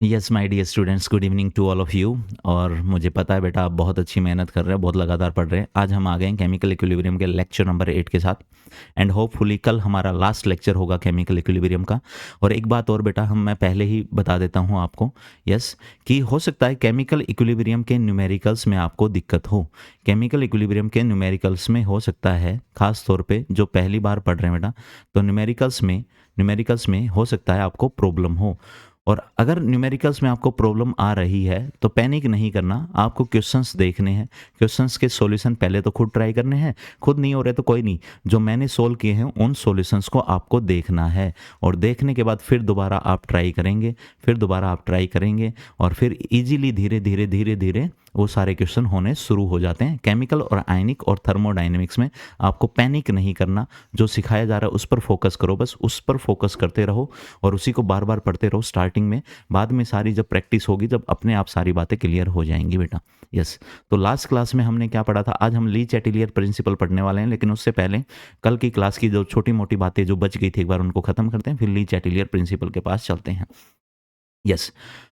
Yes my dear students, good evening to all of you. और मुझे पता है बेटा आप बहुत अच्छी मेहनत कर रहे हैं, बहुत लगातार पढ़ रहे हैं। आज हम आ गए हैं केमिकल इक्विलिब्रियम के लेक्चर नंबर 8 के साथ। एंड होपफुली कल हमारा लास्ट लेक्चर होगा केमिकल इक्विलिब्रियम का। और एक बात और बेटा, मैं पहले ही बता देता हूँ आपको, यस, कि हो सकता है केमिकल इक्विलिब्रियम के न्यूमेरिकल्स में आपको दिक्कत हो। केमिकल इक्विलिब्रियम के न्यूमेरिकल्स में हो सकता है, खास तौर पे जो पहली बार पढ़ रहे हैं बेटा, तो न्यूमेरिकल्स में हो सकता है आपको प्रॉब्लम हो। और अगर न्यूमेरिकल्स में आपको प्रॉब्लम आ रही है तो पैनिक नहीं करना, आपको क्वेश्चंस देखने हैं। क्वेश्चंस के सॉल्यूशन पहले तो खुद ट्राई करने हैं, खुद नहीं हो रहे तो कोई नहीं, जो मैंने सोल्व किए हैं उन सॉल्यूशंस को आपको देखना है। और देखने के बाद फिर दोबारा आप ट्राई करेंगे, और फिर इजीली धीरे धीरे धीरे धीरे वो सारे क्वेश्चन होने शुरू हो जाते हैं। केमिकल और आयनिक और थर्मोडाइनमिक्स में आपको पैनिक नहीं करना, जो सिखाया जा रहा है उस पर फोकस करो, बस उस पर फोकस करते रहो और उसी को बार बार पढ़ते रहो स्टार्टिंग में। बाद में सारी जब प्रैक्टिस होगी, जब अपने आप सारी बातें क्लियर हो जाएंगी बेटा। यस, तो लास्ट क्लास में हमने क्या पढ़ा था? आज हम ली चैटिलियर प्रिंसिपल पढ़ने वाले हैं, लेकिन उससे पहले कल की क्लास की जो छोटी मोटी बातें जो बच गई थी एक बार उनको खत्म करते हैं, फिर ली चैटिलियर प्रिंसिपल के पास चलते हैं। यस,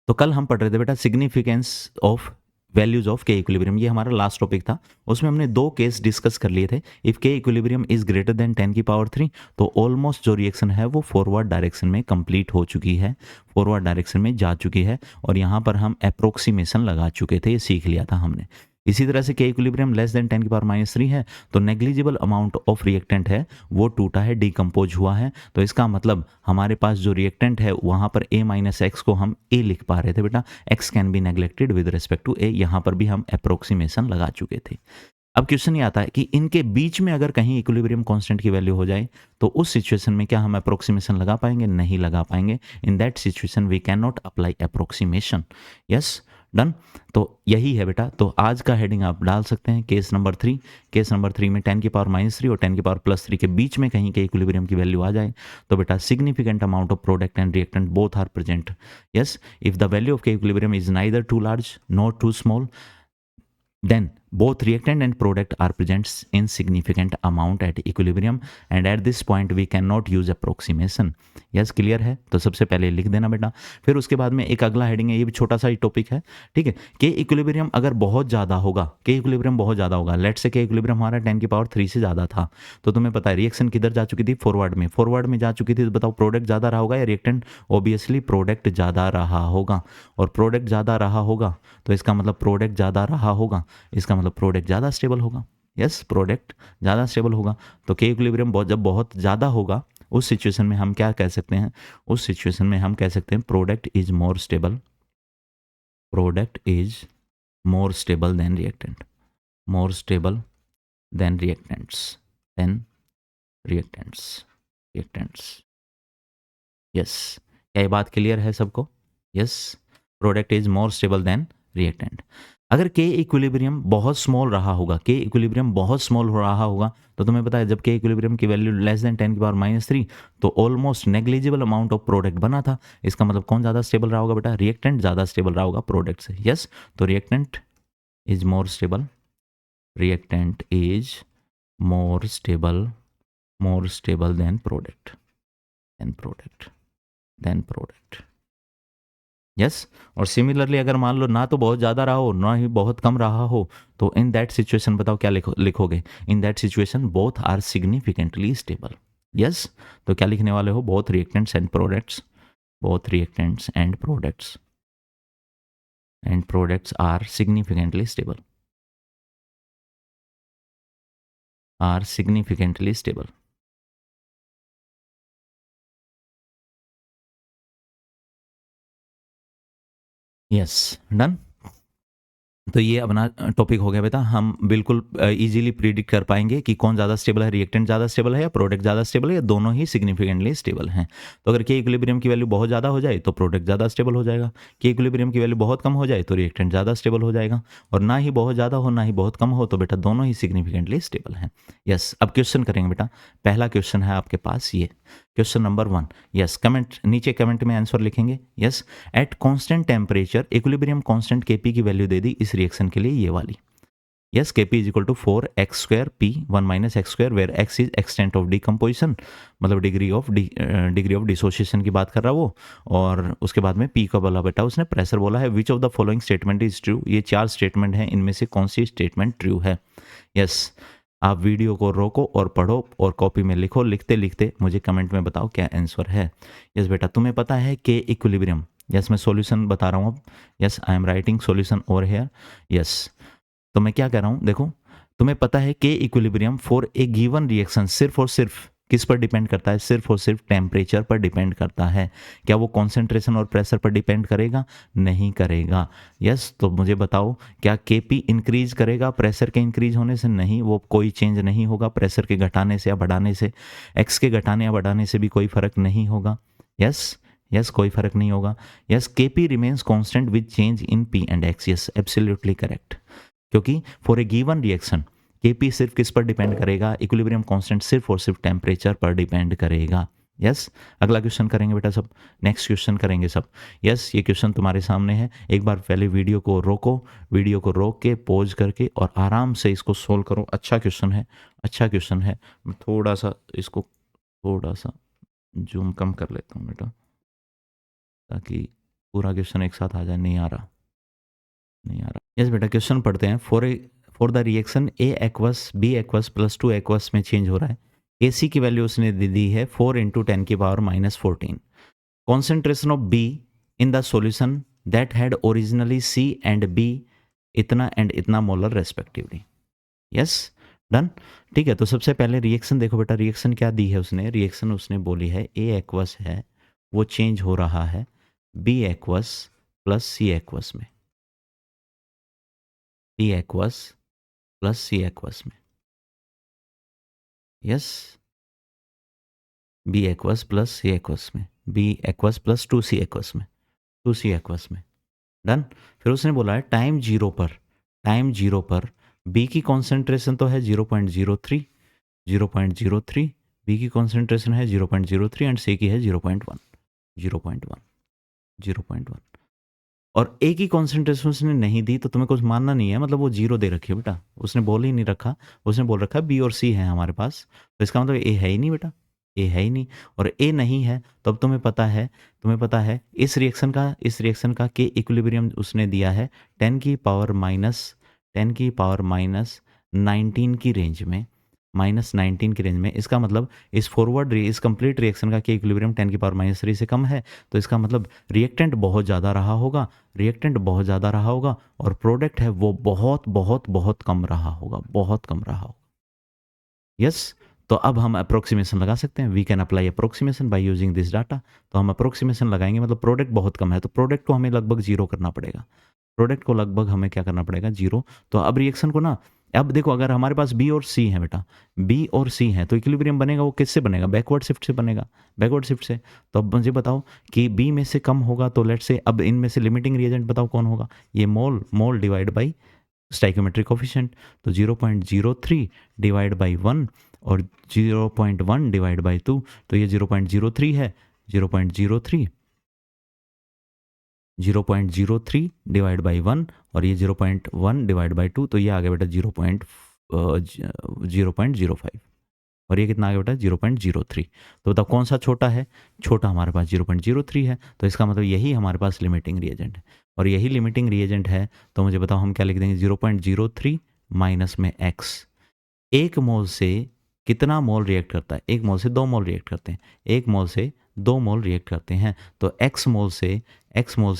तो कल हम पढ़ रहे थे बेटा significance of values of K equilibrium, ये हमारा लास्ट टॉपिक था। उसमें हमने दो केस डिस्कस कर लिए थे। इफ के इक्विलिब्रियम इज ग्रेटर देन 10⁻³ तो ऑलमोस्ट जो रिएक्शन है वो फॉरवर्ड डायरेक्शन में कंप्लीट हो चुकी है, फॉरवर्ड डायरेक्शन में जा चुकी है। और यहाँ पर हम अप्रोक्सीमेशन लगा चुके थे, ये सीख लिया था हमने। इसी तरह से के इक्विलिब्रियम लेस देन 10⁻³ है तो नेग्लिजिबल अमाउंट ऑफ रिएक्टेंट है वो टूटा है, डिकम्पोज हुआ है। तो इसका मतलब हमारे पास जो रिएक्टेंट है वहाँ पर a-x को हम a लिख पा रहे थे बेटा। x can be neglected with respect to a, यहाँ पर भी हम अप्रोक्सीमेशन लगा चुके थे। अब क्वेश्चन ये आता है कि इनके बीच में अगर कहीं इक्विलिब्रियम कांस्टेंट की वैल्यू हो जाए तो उस सिचुएशन में क्या हम अप्रोक्सीमेशन लगा पाएंगे? नहीं लगा पाएंगे। In that situation we can not apply approximation. Yes, done. तो यही है बेटा। तो आज का हेडिंग आप डाल सकते हैं केस नंबर 3। केस नंबर 3 में 10⁻³ और 10⁻+3 के बीच में कहीं के इक्विलिब्रियम की वैल्यू आ जाए तो बेटा significant amount of product and reactant both are present. Yes, if the value of K equilibrium is neither too large not too small, then both reactant and product are present in significant amount at equilibrium, and at this point we cannot use approximation. Yes, clear है? तो सबसे पहले लिख देना बेटा। फिर उसके बाद में एक अगला हेडिंग है, ये भी छोटा सा ही टॉपिक है, ठीक है। के इक्विलिब्रियम अगर बहुत ज़्यादा होगा, के इक्विलिब्रियम बहुत ज़्यादा होगा, लेट से के इक्विलिब्रियम हमारा 10⁻³ से ज़्यादा था, तो तुम्हें पता है रिएक्शन किधर जा चुकी थी? फॉरवर्ड में जा चुकी थी। तो बताओ प्रोडक्ट ज़्यादा रहा होगा या रिएक्टेंट? ऑब्वियसली प्रोडक्ट ज़्यादा रहा होगा। और प्रोडक्ट ज़्यादा रहा होगा तो इसका मतलब प्रोडक्ट ज़्यादा रहा होगा, इसका मतलब प्रोडक्ट ज़्यादा स्टेबल होगा। यस, प्रोडक्ट ज़्यादा स्टेबल होगा। तो के इक्विलिब्रियम जब बहुत ज़्यादा होगा उस सिचुएशन में हम क्या कह सकते हैं? उस सिचुएशन में हम कह सकते हैं product is more stable, product is more stable than reactant, more stable than reactants, than reactants. Yes, क्या ये बात क्लियर है सबको? Yes, product is more stable than reactant. अगर के इक्विलिब्रियम बहुत स्मॉल रहा होगा, के इक्विलिब्रियम बहुत स्मॉल हो रहा होगा, तो तुम्हें पता है जब के इक्विलिब्रियम की वैल्यू लेस देन 10⁻³ तो almost negligible amount of product बना था। इसका मतलब कौन ज़्यादा स्टेबल रहा होगा बेटा? रिएक्टेंट ज़्यादा स्टेबल रहा होगा प्रोडक्ट से। यस, तो reactant is more stable, reactant is more stable than product, than product. Yes, और सिमिलरली अगर मान लो ना तो बहुत ज़्यादा रहा हो ना ही बहुत कम रहा हो, तो इन दैट सिचुएशन बताओ क्या लिखोगे? In that situation both are significantly stable. Yes, तो क्या लिखने वाले हो? Both reactants and products, both reactants and products are significantly stable, are significantly stable. Yes, done. तो ये अपना टॉपिक हो गया बेटा। हम बिल्कुल इजीली प्रिडिक्ट कर पाएंगे कि कौन ज़्यादा स्टेबल है, रिएक्टेंट ज़्यादा स्टेबल है या प्रोडक्ट ज़्यादा स्टेबल है, या दोनों ही सिग्निफिकेंटली स्टेबल हैं। तो अगर के इक्विलिब्रियम की वैल्यू बहुत ज़्यादा हो जाए तो प्रोडक्ट ज़्यादा स्टेबल हो जाएगा, के इक्विलिब्रियम की वैल्यू बहुत कम हो जाए तो रिएक्टेंट ज़्यादा स्टेबल हो जाएगा, और ना ही बहुत ज़्यादा हो ना ही बहुत कम हो तो बेटा दोनों ही सिग्निफिकेंटली स्टेबल हैं। यस, अब क्वेश्चन करेंगे बेटा। पहला क्वेश्चन है आपके पास ये, क्वेश्चन नंबर 1। यस, कमेंट नीचे कमेंट में आंसर लिखेंगे। Yes, at constant temperature equilibrium constant Kp की वैल्यू दे दी इस रिएक्शन के लिए, ये वाली। Yes Kp is equal to 4x² P 1 minus x², where x is extent of decomposition, मतलब डिग्री ऑफ डिसोसिएशन की बात कर रहा वो। और उसके बाद में P का बोला बेटा उसने प्रेशर बोला है। Which of the following statement is true, ये 4 स्टेटमेंट हैं, इनमें से कौन सी स्टेटमेंट ट्रू है। यस आप वीडियो को रोको और पढ़ो और कॉपी में लिखो, लिखते लिखते मुझे कमेंट में बताओ क्या आंसर है। यस बेटा तुम्हें पता है के इक्विलिब्रियम। यस मैं सॉल्यूशन बता रहा हूँ अब। Yes I am writing solution over here. Yes तो मैं क्या कह रहा हूं, देखो तुम्हें पता है कि equilibrium for a given reaction सिर्फ और सिर्फ किस पर डिपेंड करता है, सिर्फ और सिर्फ टेम्परेचर पर डिपेंड करता है। क्या वो कॉन्सेंट्रेशन और प्रेशर पर डिपेंड करेगा? नहीं करेगा। यस तो मुझे बताओ क्या Kp इंक्रीज करेगा प्रेशर के इंक्रीज होने से? नहीं, वो कोई चेंज नहीं होगा प्रेशर के घटाने से या बढ़ाने से। x के घटाने या बढ़ाने से भी कोई फर्क नहीं होगा। यस कोई फर्क नहीं होगा। Yes Kp remains constant with change in P and x। Yes absolutely correct, क्योंकि for a given reaction Kp सिर्फ किस पर डिपेंड करेगा? इक्विलिब्रियम कांस्टेंट सिर्फ और सिर्फ टेम्परेचर पर डिपेंड करेगा। यस अगला क्वेश्चन करेंगे बेटा सब, नेक्स्ट क्वेश्चन करेंगे सब। यस ये क्वेश्चन तुम्हारे सामने है, एक बार पहले वीडियो को रोको, वीडियो को रोक के पॉज करके और आराम से इसको सोल्व करो। अच्छा क्वेश्चन है, अच्छा क्वेश्चन है। मैं थोड़ा सा इसको थोड़ा सा जूम कम कर लेता हूँ बेटा, ताकि पूरा क्वेश्चन एक साथ आ जाए। नहीं आ रहा, नहीं आ रहा। यस बेटा क्वेश्चन पढ़ते हैं। For the reaction A aqueous B aqueous plus 2 aqueous में चेंज हो रहा है। AC की वैल्यू उसने दे दी है 4 इंटू 10 की power -14। Concentration of B in the solution that had originally C and B इतना एंड इतना मोलर रेस्पेक्टिवली। Yes done. ठीक है तो सबसे पहले रिएक्शन देखो बेटा, रिएक्शन क्या दी है उसने? रिएक्शन उसने बोली है ए एक्वस है वो चेंज हो रहा है B aqueous plus C aqueous में, B aqueous plus C aqueous में। Yes B aqueous plus C aqueous में, B aqueous plus 2C aqueous में, 2C एक्वस में। डन। फिर उसने बोला है टाइम जीरो पर B की कॉन्सेंट्रेशन तो है 0.03, 0.03 B की कॉन्सेंट्रेशन है 0.03 एंड C की है 0.1, 0.1, 0.1। और ए की कॉन्सेंट्रेशन उसने नहीं दी तो तुम्हें कुछ मानना नहीं है, मतलब वो जीरो दे रखी है बेटा, उसने बोल ही नहीं रखा। उसने बोल रखा बी और सी है हमारे पास, तो इसका मतलब ए है ही नहीं बेटा, ए है ही नहीं। और ए नहीं है तो अब तुम्हें पता है इस रिएक्शन का के इक्विलिब्रियम उसने दिया है 10 की पावर माइनस 19 की रेंज में, -19 की रेंज में। इसका मतलब इस कंप्लीट रिएक्शन का के इक्विलिब्रियम 10 की पावर -3 से कम है, तो इसका मतलब रिएक्टेंट बहुत ज़्यादा रहा होगा, और प्रोडक्ट है वो बहुत बहुत बहुत कम रहा होगा, बहुत कम रहा होगा। यस तो अब हम अप्रोक्सीमेशन लगा सकते हैं। We can apply approximation by using this data. तो हम अप्रोक्सीमेशन लगाएंगे, मतलब प्रोडक्ट बहुत कम है तो प्रोडक्ट को हमें लगभग जीरो करना पड़ेगा, प्रोडक्ट को लगभग हमें क्या करना पड़ेगा? जीरो। तो अब रिएक्शन को ना, अब देखो अगर हमारे पास बी और सी है बेटा, बी और सी है तो इक्विलिब्रियम बनेगा वो किससे बनेगा? बैकवर्ड शिफ्ट से बनेगा, बैकवर्ड शिफ्ट से। तो अब मुझे बताओ कि बी में से कम होगा तो लेट से अब इनमें से लिमिटिंग रिएजेंट बताओ कौन होगा? ये मोल डिवाइड बाई स्टाइकोमेट्रिक कोफिशिएंट। तो 0.03 डिवाइड बाई 1 और 0.1 डिवाइड बाई 2, तो ये 0.03 है, 0.03 डिवाइड बाई 1 और ये 0.1 डिवाइड बाई 2, तो ये आ गया बेटा 0.05 और ये कितना आ गया बेटा 0.03। तो बताओ कौन सा छोटा है? छोटा हमारे पास 0.03 है, तो इसका मतलब यही हमारे पास लिमिटिंग रिएजेंट है। और यही लिमिटिंग रिएजेंट है तो मुझे बताओ हम क्या लिख देंगे? 0.03 माइनस में x। एक मोल से कितना मोल रिएक्ट करता है? एक मोल से 2 मोल रिएक्ट करते हैं, एक मोल से 2 मोल रिएक्ट करते हैं। तो x मोल से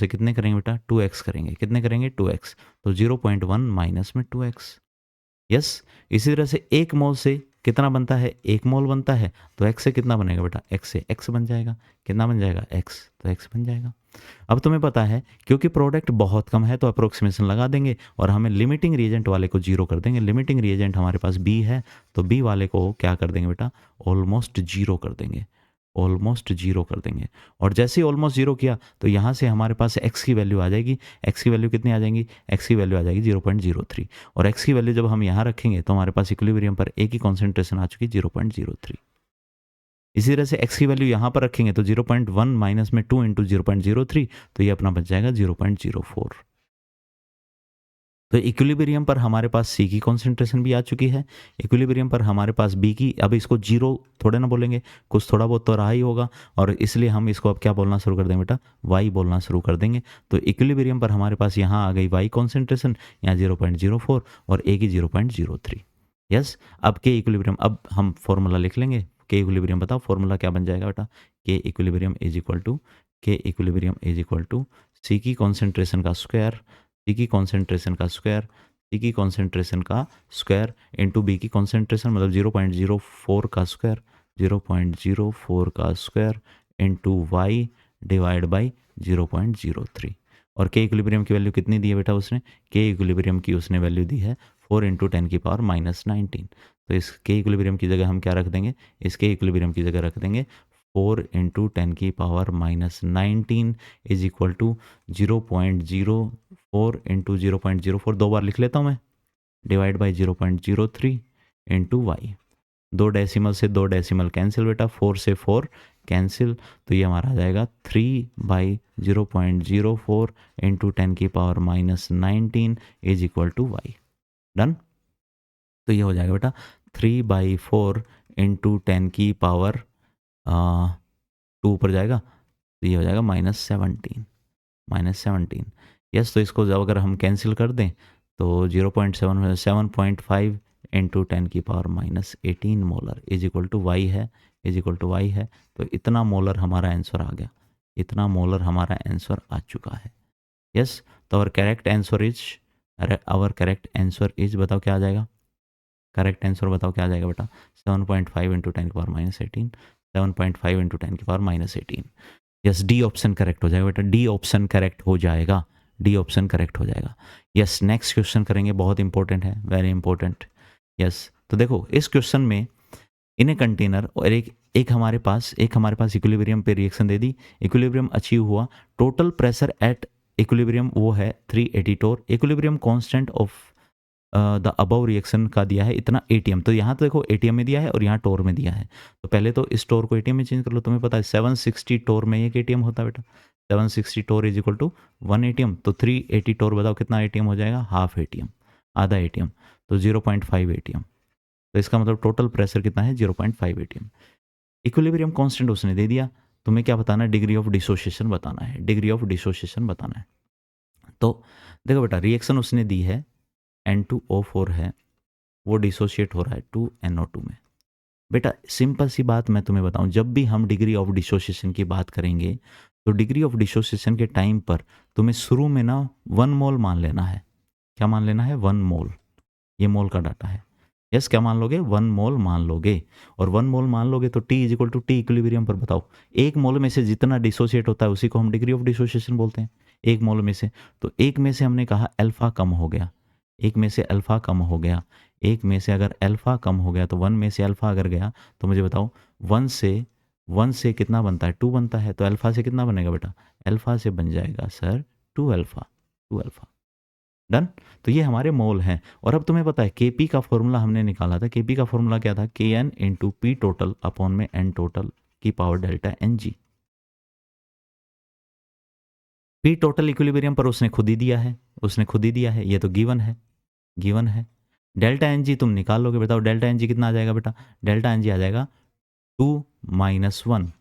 कितने करेंगे बेटा? 2x करेंगे। कितने करेंगे? 2x। तो 0.1 माइनस में 2x। यस इसी तरह से एक मोल से कितना बनता है? 1 मोल बनता है, तो x से कितना बनेगा बेटा? x से x बन जाएगा। कितना बन जाएगा? x, तो x बन जाएगा। अब तुम्हें पता है क्योंकि प्रोडक्ट बहुत कम है तो अप्रोक्सीमेशन लगा देंगे और हमें लिमिटिंग रिएजेंट वाले को जीरो कर देंगे। लिमिटिंग रिएजेंट हमारे पास b है तो b वाले को क्या कर देंगे बेटा? ऑलमोस्ट जीरो कर देंगे, ऑलमोस्ट जीरो कर देंगे। और जैसे ही ऑलमोस्ट जीरो किया तो यहाँ से हमारे पास x की वैल्यू आ जाएगी। x की वैल्यू कितनी आ जाएगी? x की वैल्यू आ जाएगी 0.03 और x की वैल्यू जब हम यहाँ रखेंगे तो हमारे पास इक्विलिब्रियम पर a की कॉन्सेंट्रेशन आ चुकी 0.03। इसी तरह से x की वैल्यू यहाँ पर रखेंगे तो 0.1 माइनस में 2 इंटू 0.03, तो ये अपना बच जाएगा 0.04। तो इक्विलिब्रियम पर हमारे पास सी की कॉन्सेंट्रेशन भी आ चुकी है, इक्विलिब्रियम पर हमारे पास बी की, अब इसको जीरो थोड़े ना बोलेंगे, कुछ थोड़ा बहुत तो रहा ही होगा, और इसलिए हम इसको अब क्या बोलना शुरू कर देंगे बेटा, वाई बोलना शुरू कर देंगे। तो इक्विलिब्रियम पर हमारे पास यहाँ आ गई वाई कॉन्सेंट्रेशन, यहाँ 0.04 और ए की 0.03। यस, अब के इक्विलिब्रियम, अब हम फॉर्मूला लिख लेंगे, के इक्विलिब्रियम बताओ फॉर्मूला क्या बन जाएगा बेटा, के इक्विलिब्रियम इज इक्वल टू, के इक्विलिब्रियम इज इक्वल टू सी की कॉन्सेंट्रेशन का स्क्वायर, सी की कॉन्सेंट्रेशन का स्क्वायर, सी की कॉन्सेंट्रेशन का स्क्वायर इंटू बी की कॉन्सेंट्रेशन मतलब 0.04 का स्क्वायर, 0.04 का square into Y divide by 0.03। और के इक्विलिब्रियम की वैल्यू कितनी दी है बेटा उसने, के इक्विलिब्रियम की उसने वैल्यू दी है 4 इंटू 10 की पावर -19। तो इस के इक्विलिब्रियम की जगह हम क्या रख देंगे, इसके इक्विलिब्रियम की जगह रख देंगे 4 इंटू 10 की power -19 is equal to 0.04 into 0.04 दो बार लिख लेता हूँ मैं, डिवाइड बाई 0.03 इंटू वाई। दो डेसिमल से दो डेसिमल कैंसिल बेटा, 4 से 4 कैंसिल, तो ये हमारा आ जाएगा 3/0.04 इंटू 10 की power -19 is equal to Y. Done. तो ये हो जाएगा बेटा 3/4 इंटू 10 की पावर 2 ऊपर जाएगा, तो ये हो जाएगा -17। यस, तो इसको जब अगर हम कैंसिल कर दें तो 7.5 इंटू 10 की power -18 molar is equal to Y है, इज इक्वल टू वाई है। तो इतना मोलर हमारा आंसर आ गया, इतना मोलर हमारा आंसर आ चुका है। यस, तो आवर करेक्ट आंसर इज बताओ क्या आ जाएगा, करेक्ट आंसर बताओ क्या आ जाएगा बेटा, 7.5 इंटू 10 की पावर -18, 7.5 इंटू 10 की power -18। Yes, D option correct हो जाएगा बेटा, डी ऑप्शन करेक्ट हो जाएगा, डी ऑप्शन करेक्ट हो जाएगा। यस, नेक्स्ट क्वेश्चन करेंगे, बहुत इंपॉर्टेंट है, वेरी इंपॉर्टेंट। यस, तो देखो इस क्वेश्चन में इन ए कंटेनर और एक हमारे पास इक्विलिब्रियम पे रिएक्शन दे दी, इक्विलिब्रियम अचीव हुआ, टोटल प्रेशर एट इक्विलिब्रियम वो है 380 torr, equilibrium constant of the above reaction का दिया है इतना एटीएम। तो यहाँ तो देखो एटीएम में दिया है और यहाँ टोर में दिया है, तो पहले तो इस टोर को एटीएम में चेंज कर लो, तुम्हें पता है 760 टोर में एक एटीएम होता है बेटा, 760 टोर इज इक्वल टू 1 एटीएम, तो 380 टोर बताओ कितना एटीएम हो जाएगा, हाफ एटीएम, आधा एटीएम, तो 0.5 एटीएम। तो इसका मतलब टोटल प्रेशर कितना है, 0.5 एटीएम। इक्विलिब्रियम कांस्टेंट उसने दे दिया, तुम्हें क्या बताना है, डिग्री ऑफ डिसोसिएशन बताना है, डिग्री ऑफ डिसोसिएशन बताना है। तो देखो बेटा रिएक्शन उसने दी है N2O4 है, वो डिसोशिएट हो रहा है 2NO2 में। बेटा सिंपल सी बात मैं तुम्हें बताऊं, जब भी हम डिग्री ऑफ डिसोसिएशन की बात करेंगे तो डिग्री ऑफ डिसोसिएशन के टाइम पर तुम्हें शुरू में ना 1 मोल मान लेना है। क्या मान लेना है, 1 मोल, ये मोल का डाटा है। यस, क्या मान लोगे, 1 मोल मान लोगे, और 1 मोल मान लोगे तो T is equal to T equilibrium पर बताओ, एक मोल में से जितना डिसोशिएट होता है उसी को हम डिग्री ऑफ डिसोसिएशन बोलते हैं, एक मोल में से। तो एक में से हमने कहा अल्फा कम हो गया, एक में से अल्फा कम हो गया, एक में से अगर अल्फा कम हो गया तो 1 में से अल्फा अगर गया तो मुझे बताओ 1 से कितना बनता है, 2 बनता है, तो अल्फा से कितना बनेगा बेटा, अल्फा से बन जाएगा सर 2 अल्फा, 2 अल्फा। डन। तो ये हमारे मोल हैं। और अब तुम्हें पता है केपी का फॉर्मूला हमने निकाला था, केपी का फॉर्मूला क्या था, K N into P total upon में एन टोटल की power delta N G. P total equilibrium पर उसने खुद ही दिया है, उसने खुद ही दिया है, ये तो गिवन है, गिवन है। डेल्टा एन जी तुम निकाल लोगे, बताओ डेल्टा एन जी कितना आ जाएगा बेटा, डेल्टा एन जी आ जाएगा 2 - 1,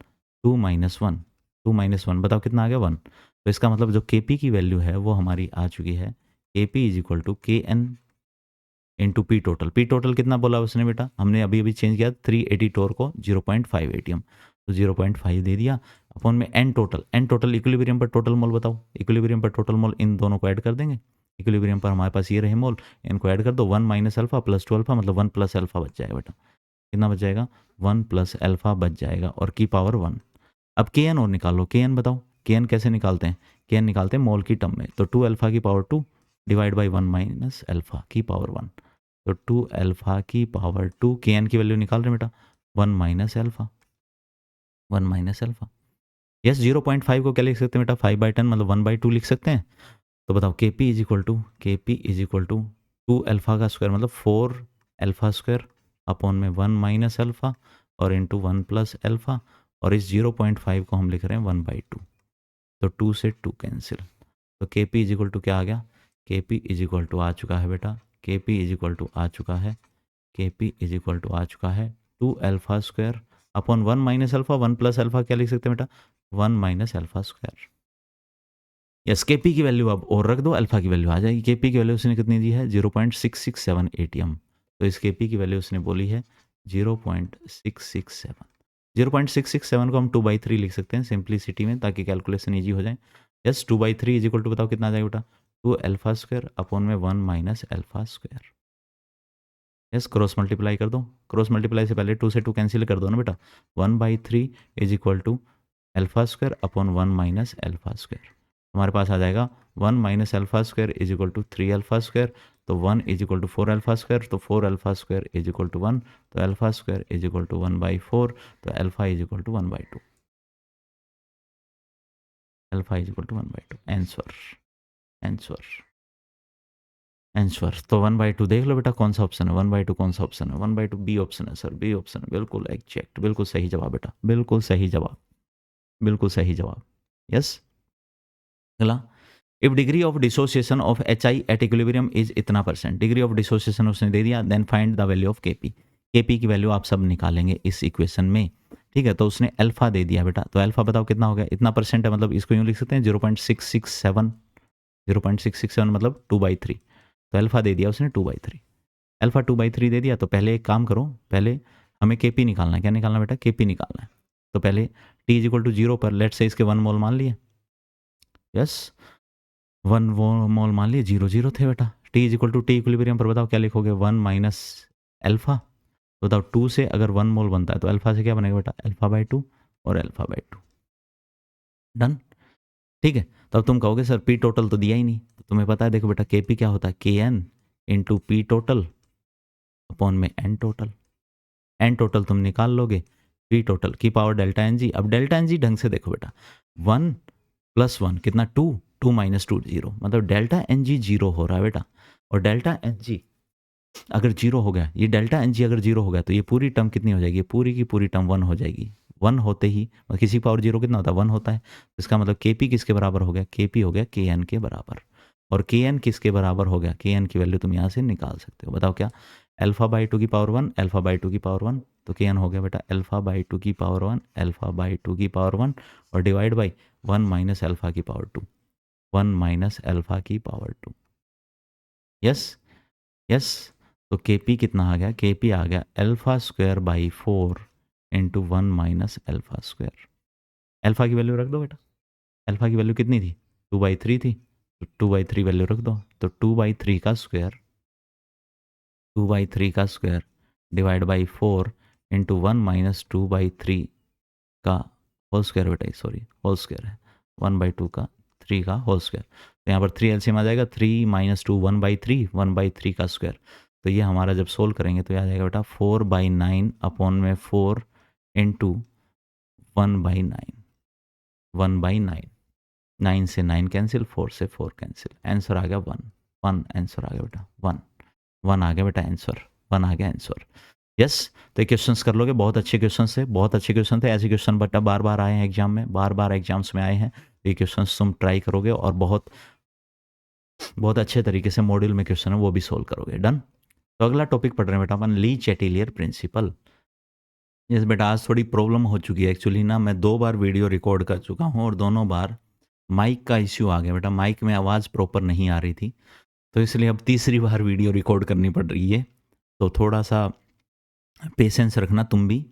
2 - 1, 2 - 1, बताओ कितना आ गया 1। तो इसका मतलब जो केपी की वैल्यू है वो हमारी आ चुकी है, Kp is equal to K N into P total. P total कितना बोला उसने बेटा, हमने अभी अभी चेंज किया 380 टोर को 0.5 एटीएम, तो 0.5 दे दिया अपॉन में N total. N total equilibrium पर टोटल मोल बताओ, इक्विलिब्रियम पर टोटल मोल इन दोनों को ऐड कर देंगे, इक्विलिब्रियम पर हमारे पास ये रहे मोल, इनको ऐड कर दो, 1 माइनस अल्फा प्लस 2 अल्फा मतलब 1 प्लस अल्फा बच जाएगा बेटा, कितना बच जाएगा, 1 प्लस अल्फा बच जाएगा और की पावर 1। अब के एन और निकालो, के एन बताओ, के एन कैसे निकालते हैं, के एन निकालते हैं मोल की टर्म में, तो 2 अल्फा की power 2 divide by 1 minus alpha की पावर 1, तो 2 अल्फा की पावर 2, के एन की वैल्यू निकाल रहे बेटा 1 minus alpha, 1 minus alpha. Yes, 0.5 को क्या लिख सकते हैं बेटा, 5/10 मतलब 1/2 लिख सकते हैं। तो बताओ K P is equal to 2 alpha का स्क्वायर मतलब 4 अल्फा स्क्वायर अपॉन में 1 माइनस अल्फा और इंटू 1 प्लस अल्फा, और इस 0.5 को हम लिख रहे हैं 1/2, तो 2 से 2 कैंसिल, तो के पी इज इक्वल टू क्या आ गया, के पी इज इक्वल टू आ चुका है बेटा, के पी इज इक्वल टू आ चुका है, के पी इज इक्वल टू आ चुका है 2 alpha square upon 1 minus alpha, 1 plus alpha क्या लिख सकते हैं बेटा, 1 माइनस अल्फा स्क्वायर। यस, के पी की वैल्यू अब और रख दो, अल्फा की वैल्यू आ जाएगी। के पी की वैल्यू उसने कितनी दी है 0.667 एटीएम, तो इस के पी की वैल्यू उसने बोली है 0.667। 0.667 को हम 2/3 लिख सकते हैं सिंप्लिसिटी में, ताकि कैलकुलेशन ईजी हो जाए। यस, 2/3 इज इक्वल टू बताओ कितना आ जाएगा बेटा, 2 अल्फा स्क्वायर अपॉन में 1 minus alpha square. Yes, cross multiply कर दो, क्रॉस मल्टीप्लाई से पहले 2 से 2 कैंसिल कर दो ना बेटा, 1/3 is equal to alpha square upon 1 minus alpha square. हमारे पास आ जाएगा 1 minus alpha square is equal to 3 alpha square, तो 1 is equal to 4 alpha square, तो 4 alpha square is equal to 1, तो alpha square is equal to 1/4, तो alpha is equal to 1/2, alpha is equal to 1/2। Answer answer answer तो 1/2 देख लो बेटा कौन सा option है, 1/2 कौन सा ऑप्शन है, 1/2 बी ऑप्शन है सर, बी ऑप्शन है, बिल्कुल एग्जैक्ट, बिल्कुल सही जवाब बेटा, बिल्कुल सही जवाब, बिल्कुल सही जवाब। यस, अगला, if degree of dissociation of H I at equilibrium is इतना %, डिग्री ऑफ डिसोसिएशन उसने दे दिया, then find the value of K P. K P की वैल्यू आप सब निकालेंगे इस इक्वेशन में, ठीक है। तो उसने अल्फा दे दिया बेटा, तो अल्फा बताओ कितना हो गया, इतना % है, मतलब इसको यूँ लिख सकते हैं 0.667, 0.667 मतलब 2/3, तो अल्फा दे दिया उसने 2/3, अल्फा 2/3 दे दिया। तो पहले एक काम करो, पहले हमें के पी निकालना है, क्या निकालना बेटा, के पी निकालना है। तो पहले टी इज इक्वल टू 0 पर लेट से इसके 1 मोल मान लिए, यस 1 मोल मान लिए, 0 0 थे बेटा। T is equal to T equilibrium पर बताओ क्या लिखोगे, 1 माइनस अल्फा, तो बताओ 2 से अगर 1 मोल बनता है तो अल्फा से क्या बनेगा बेटा, अल्फा/2 और अल्फा/2, डन, ठीक है। तो अब तुम कहोगे सर पी टोटल तो दिया ही नहीं, तो तुम्हें पता है देखो बेटा के पी क्या होता है, K N into P total upon में एन टोटल, एन टोटल तुम निकाल लोगे, पी टोटल की पावर डेल्टा एन जी। अब डेल्टा एन जी ढंग से देखो बेटा, 1 + 1 कितना 2, 2 - 2 0, मतलब डेल्टा एन जी 0 हो रहा है बेटा। और डेल्टा एन जी अगर 0 हो गया, ये डेल्टा एन जी अगर 0 हो गया तो ये पूरी टर्म कितनी हो जाएगी, पूरी की पूरी टर्म 1 हो जाएगी। 1 होते ही किसी पावर 0 कितना होता है, 1 होता है। इसका मतलब के पी किसके बराबर हो गया, के पी हो गया के एन के बराबर। और के एन किसके बराबर हो गया, के एन की वैल्यू तुम यहाँ से निकाल सकते हो, बताओ क्या, अल्फा/2 की पावर 1, अल्फा/2 की पावर 1, तो के एन हो गया बेटा अल्फा/2 की पावर 1, अल्फा/2 की पावर 1 और डिवाइड बाई 1 माइनस अल्फा की पावर 2, 1 माइनस अल्फा की पावर 2। यस यस, तो के पी कितना आ गया, के पी आ गया α²/4 इंटू 1 माइनस α²। अल्फा की वैल्यू रख दो बेटा, अल्फा की वैल्यू कितनी थी, 2/3 थी, तो 2/3 वैल्यू रख दो, तो 2/3 का स्क्वायर, 2/3 का square divide by 4 into 1 minus 2/3 का होल स्क्वायर बेटा, सॉरी होल स्क्वायर है, 1/2 का 3 का होल स्क्वायर, तो यहाँ पर 3 एलसीएम आ जाएगा, 3 - 2 1/3, 1/3 का स्क्वायर। तो ये हमारा जब सोल्व करेंगे तो ये आ जाएगा बेटा 4/9 अपॉन में 4 इंटू 1/9, 1/9, 9 से 9 कैंसिल, 4 से 4 कैंसिल, आंसर आ गया 1, 1 आंसर आ गया बेटा, 1, 1 आ गया बेटा आंसर, 1 आ गया आंसर। यस, तो ये क्वेश्चंस कर लोगे, बहुत अच्छे क्वेश्चन थे, बहुत अच्छे क्वेश्चन थे। ऐसे क्वेश्चन बेटा बार बार आए हैं एग्जाम में, बार बार एग्जाम्स में आए हैं, ये क्वेश्चन तुम ट्राई करोगे और बहुत बहुत अच्छे तरीके से मॉड्यूल में क्वेश्चन है वो भी सोल्व करोगे, डन। तो अगला टॉपिक पढ़ रहे हैं बेटा अपन, ली चैटिलियर प्रिंसिपल। यस बेटा, आज थोड़ी प्रॉब्लम हो चुकी है एक्चुअली ना, मैं 2 बार वीडियो रिकॉर्ड कर चुका हूँ और दोनों बार माइक का इश्यू आ गया बेटा, माइक में आवाज़ प्रॉपर नहीं आ रही थी, तो इसलिए अब तीसरी बार वीडियो रिकॉर्ड करनी पड़ रही है। तो थोड़ा सा पेशेंस रखना तुम भी,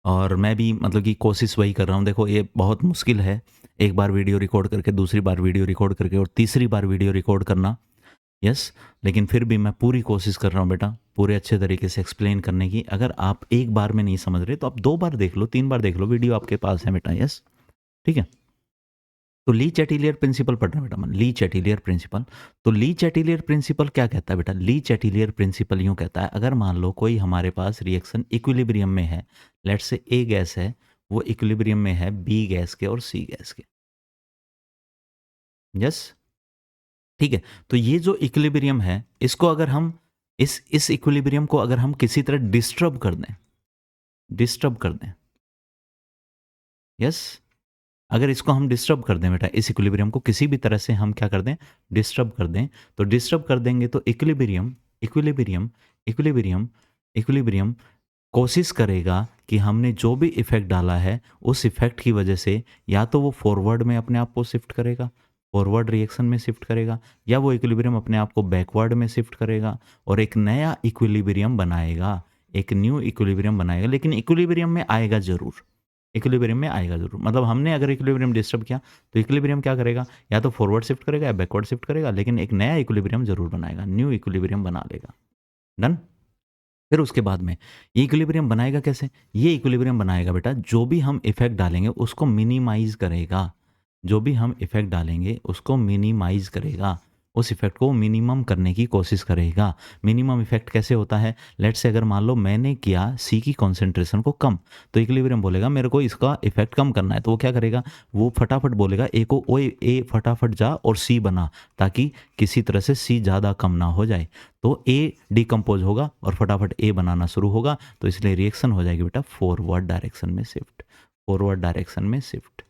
और मैं भी, मतलब कि कोशिश वही कर रहा हूँ। देखो ये बहुत मुश्किल है, एक बार वीडियो रिकॉर्ड करके, दूसरी बार वीडियो रिकॉर्ड करके और तीसरी बार वीडियो रिकॉर्ड करना, यस, लेकिन फिर भी मैं पूरी कोशिश कर रहा हूँ बेटा, पूरे अच्छे तरीके से एक्सप्लेन करने की। अगर आप एक बार में नहीं समझ रहे तो आप 2 बार देख लो, 3 बार देख लो, वीडियो आपके पास है बेटा, यस, ठीक है। तो ली चैटिलियर प्रिंसिपल पढ़ना बेटा मन, ली चैटिलियर प्रिंसिपल। तो ली चैटिलियर प्रिंसिपल क्या कहता है बेटा, ली चैटिलियर प्रिंसिपल यूँ कहता है, अगर मान लो कोई हमारे पास रिएक्शन इक्विलिब्रियम में है, लेट्स से ए गैस है, वो इक्विलिब्रियम में है बी गैस के और सी गैस के, यस, ठीक है। तो ये जो इक्विलिब्रियम है, इसको अगर हम इस इक्विलिब्रियम को अगर हम किसी तरह डिस्टर्ब कर दें, डिस्टर्ब कर दें, यस, अगर इसको हम डिस्टर्ब कर दें बेटा, इस इक्विलिब्रियम को किसी भी तरह से हम क्या कर दें, डिस्टर्ब कर दें, तो डिस्टर्ब कर देंगे तो इक्विलिब्रियम इक्विलिब्रियम इक्विलिब्रियम इक्विलिब्रियम कोशिश करेगा कि हमने जो भी इफेक्ट डाला है उस इफेक्ट की वजह से या तो वो फॉरवर्ड में अपने आप को शिफ्ट करेगा, फॉरवर्ड रिएक्शन में शिफ्ट करेगा, या वो इक्विलिब्रियम अपने आप को बैकवर्ड में शिफ्ट करेगा और एक नया इक्विलिब्रियम बनाएगा, एक न्यू इक्विलिब्रियम बनाएगा। लेकिन इक्विलिब्रियम में आएगा जरूर, इक्विलिब्रियम में आएगा जरूर। मतलब हमने अगर इक्विलिब्रियम डिस्टर्ब किया तो इक्विलिब्रियम क्या करेगा, या तो फॉरवर्ड शिफ्ट करेगा या बैकवर्ड शिफ्ट करेगा, लेकिन एक नया इक्विलिब्रियम जरूर बनाएगा, न्यू इक्विलिब्रियम बना लेगा। डन। फिर उसके बाद में ये इक्विलिब्रियम बनाएगा कैसे, ये इक्विलिब्रियम बनाएगा बेटा, जो भी हम इफेक्ट डालेंगे उसको मिनिमाइज करेगा, जो भी हम इफेक्ट डालेंगे उसको मिनिमाइज करेगा, उस इफेक्ट को मिनिमम करने की कोशिश करेगा। मिनिमम इफेक्ट कैसे होता है, लेट्स से अगर मान लो मैंने किया सी की कॉन्सेंट्रेशन को कम, तो इक्विलिब्रियम बोलेगा मेरे को इसका इफेक्ट कम करना है, तो वो क्या करेगा, वो फटाफट बोलेगा ए को, ओ ए फटाफट जा और सी बना, ताकि किसी तरह से सी ज़्यादा कम ना हो जाए। तो ए डिकम्पोज होगा और फटाफट ए बनाना शुरू होगा, तो इसलिए रिएक्शन हो जाएगी बेटा फॉरवर्ड डायरेक्शन में शिफ्ट, फॉरवर्ड डायरेक्शन में शिफ्ट।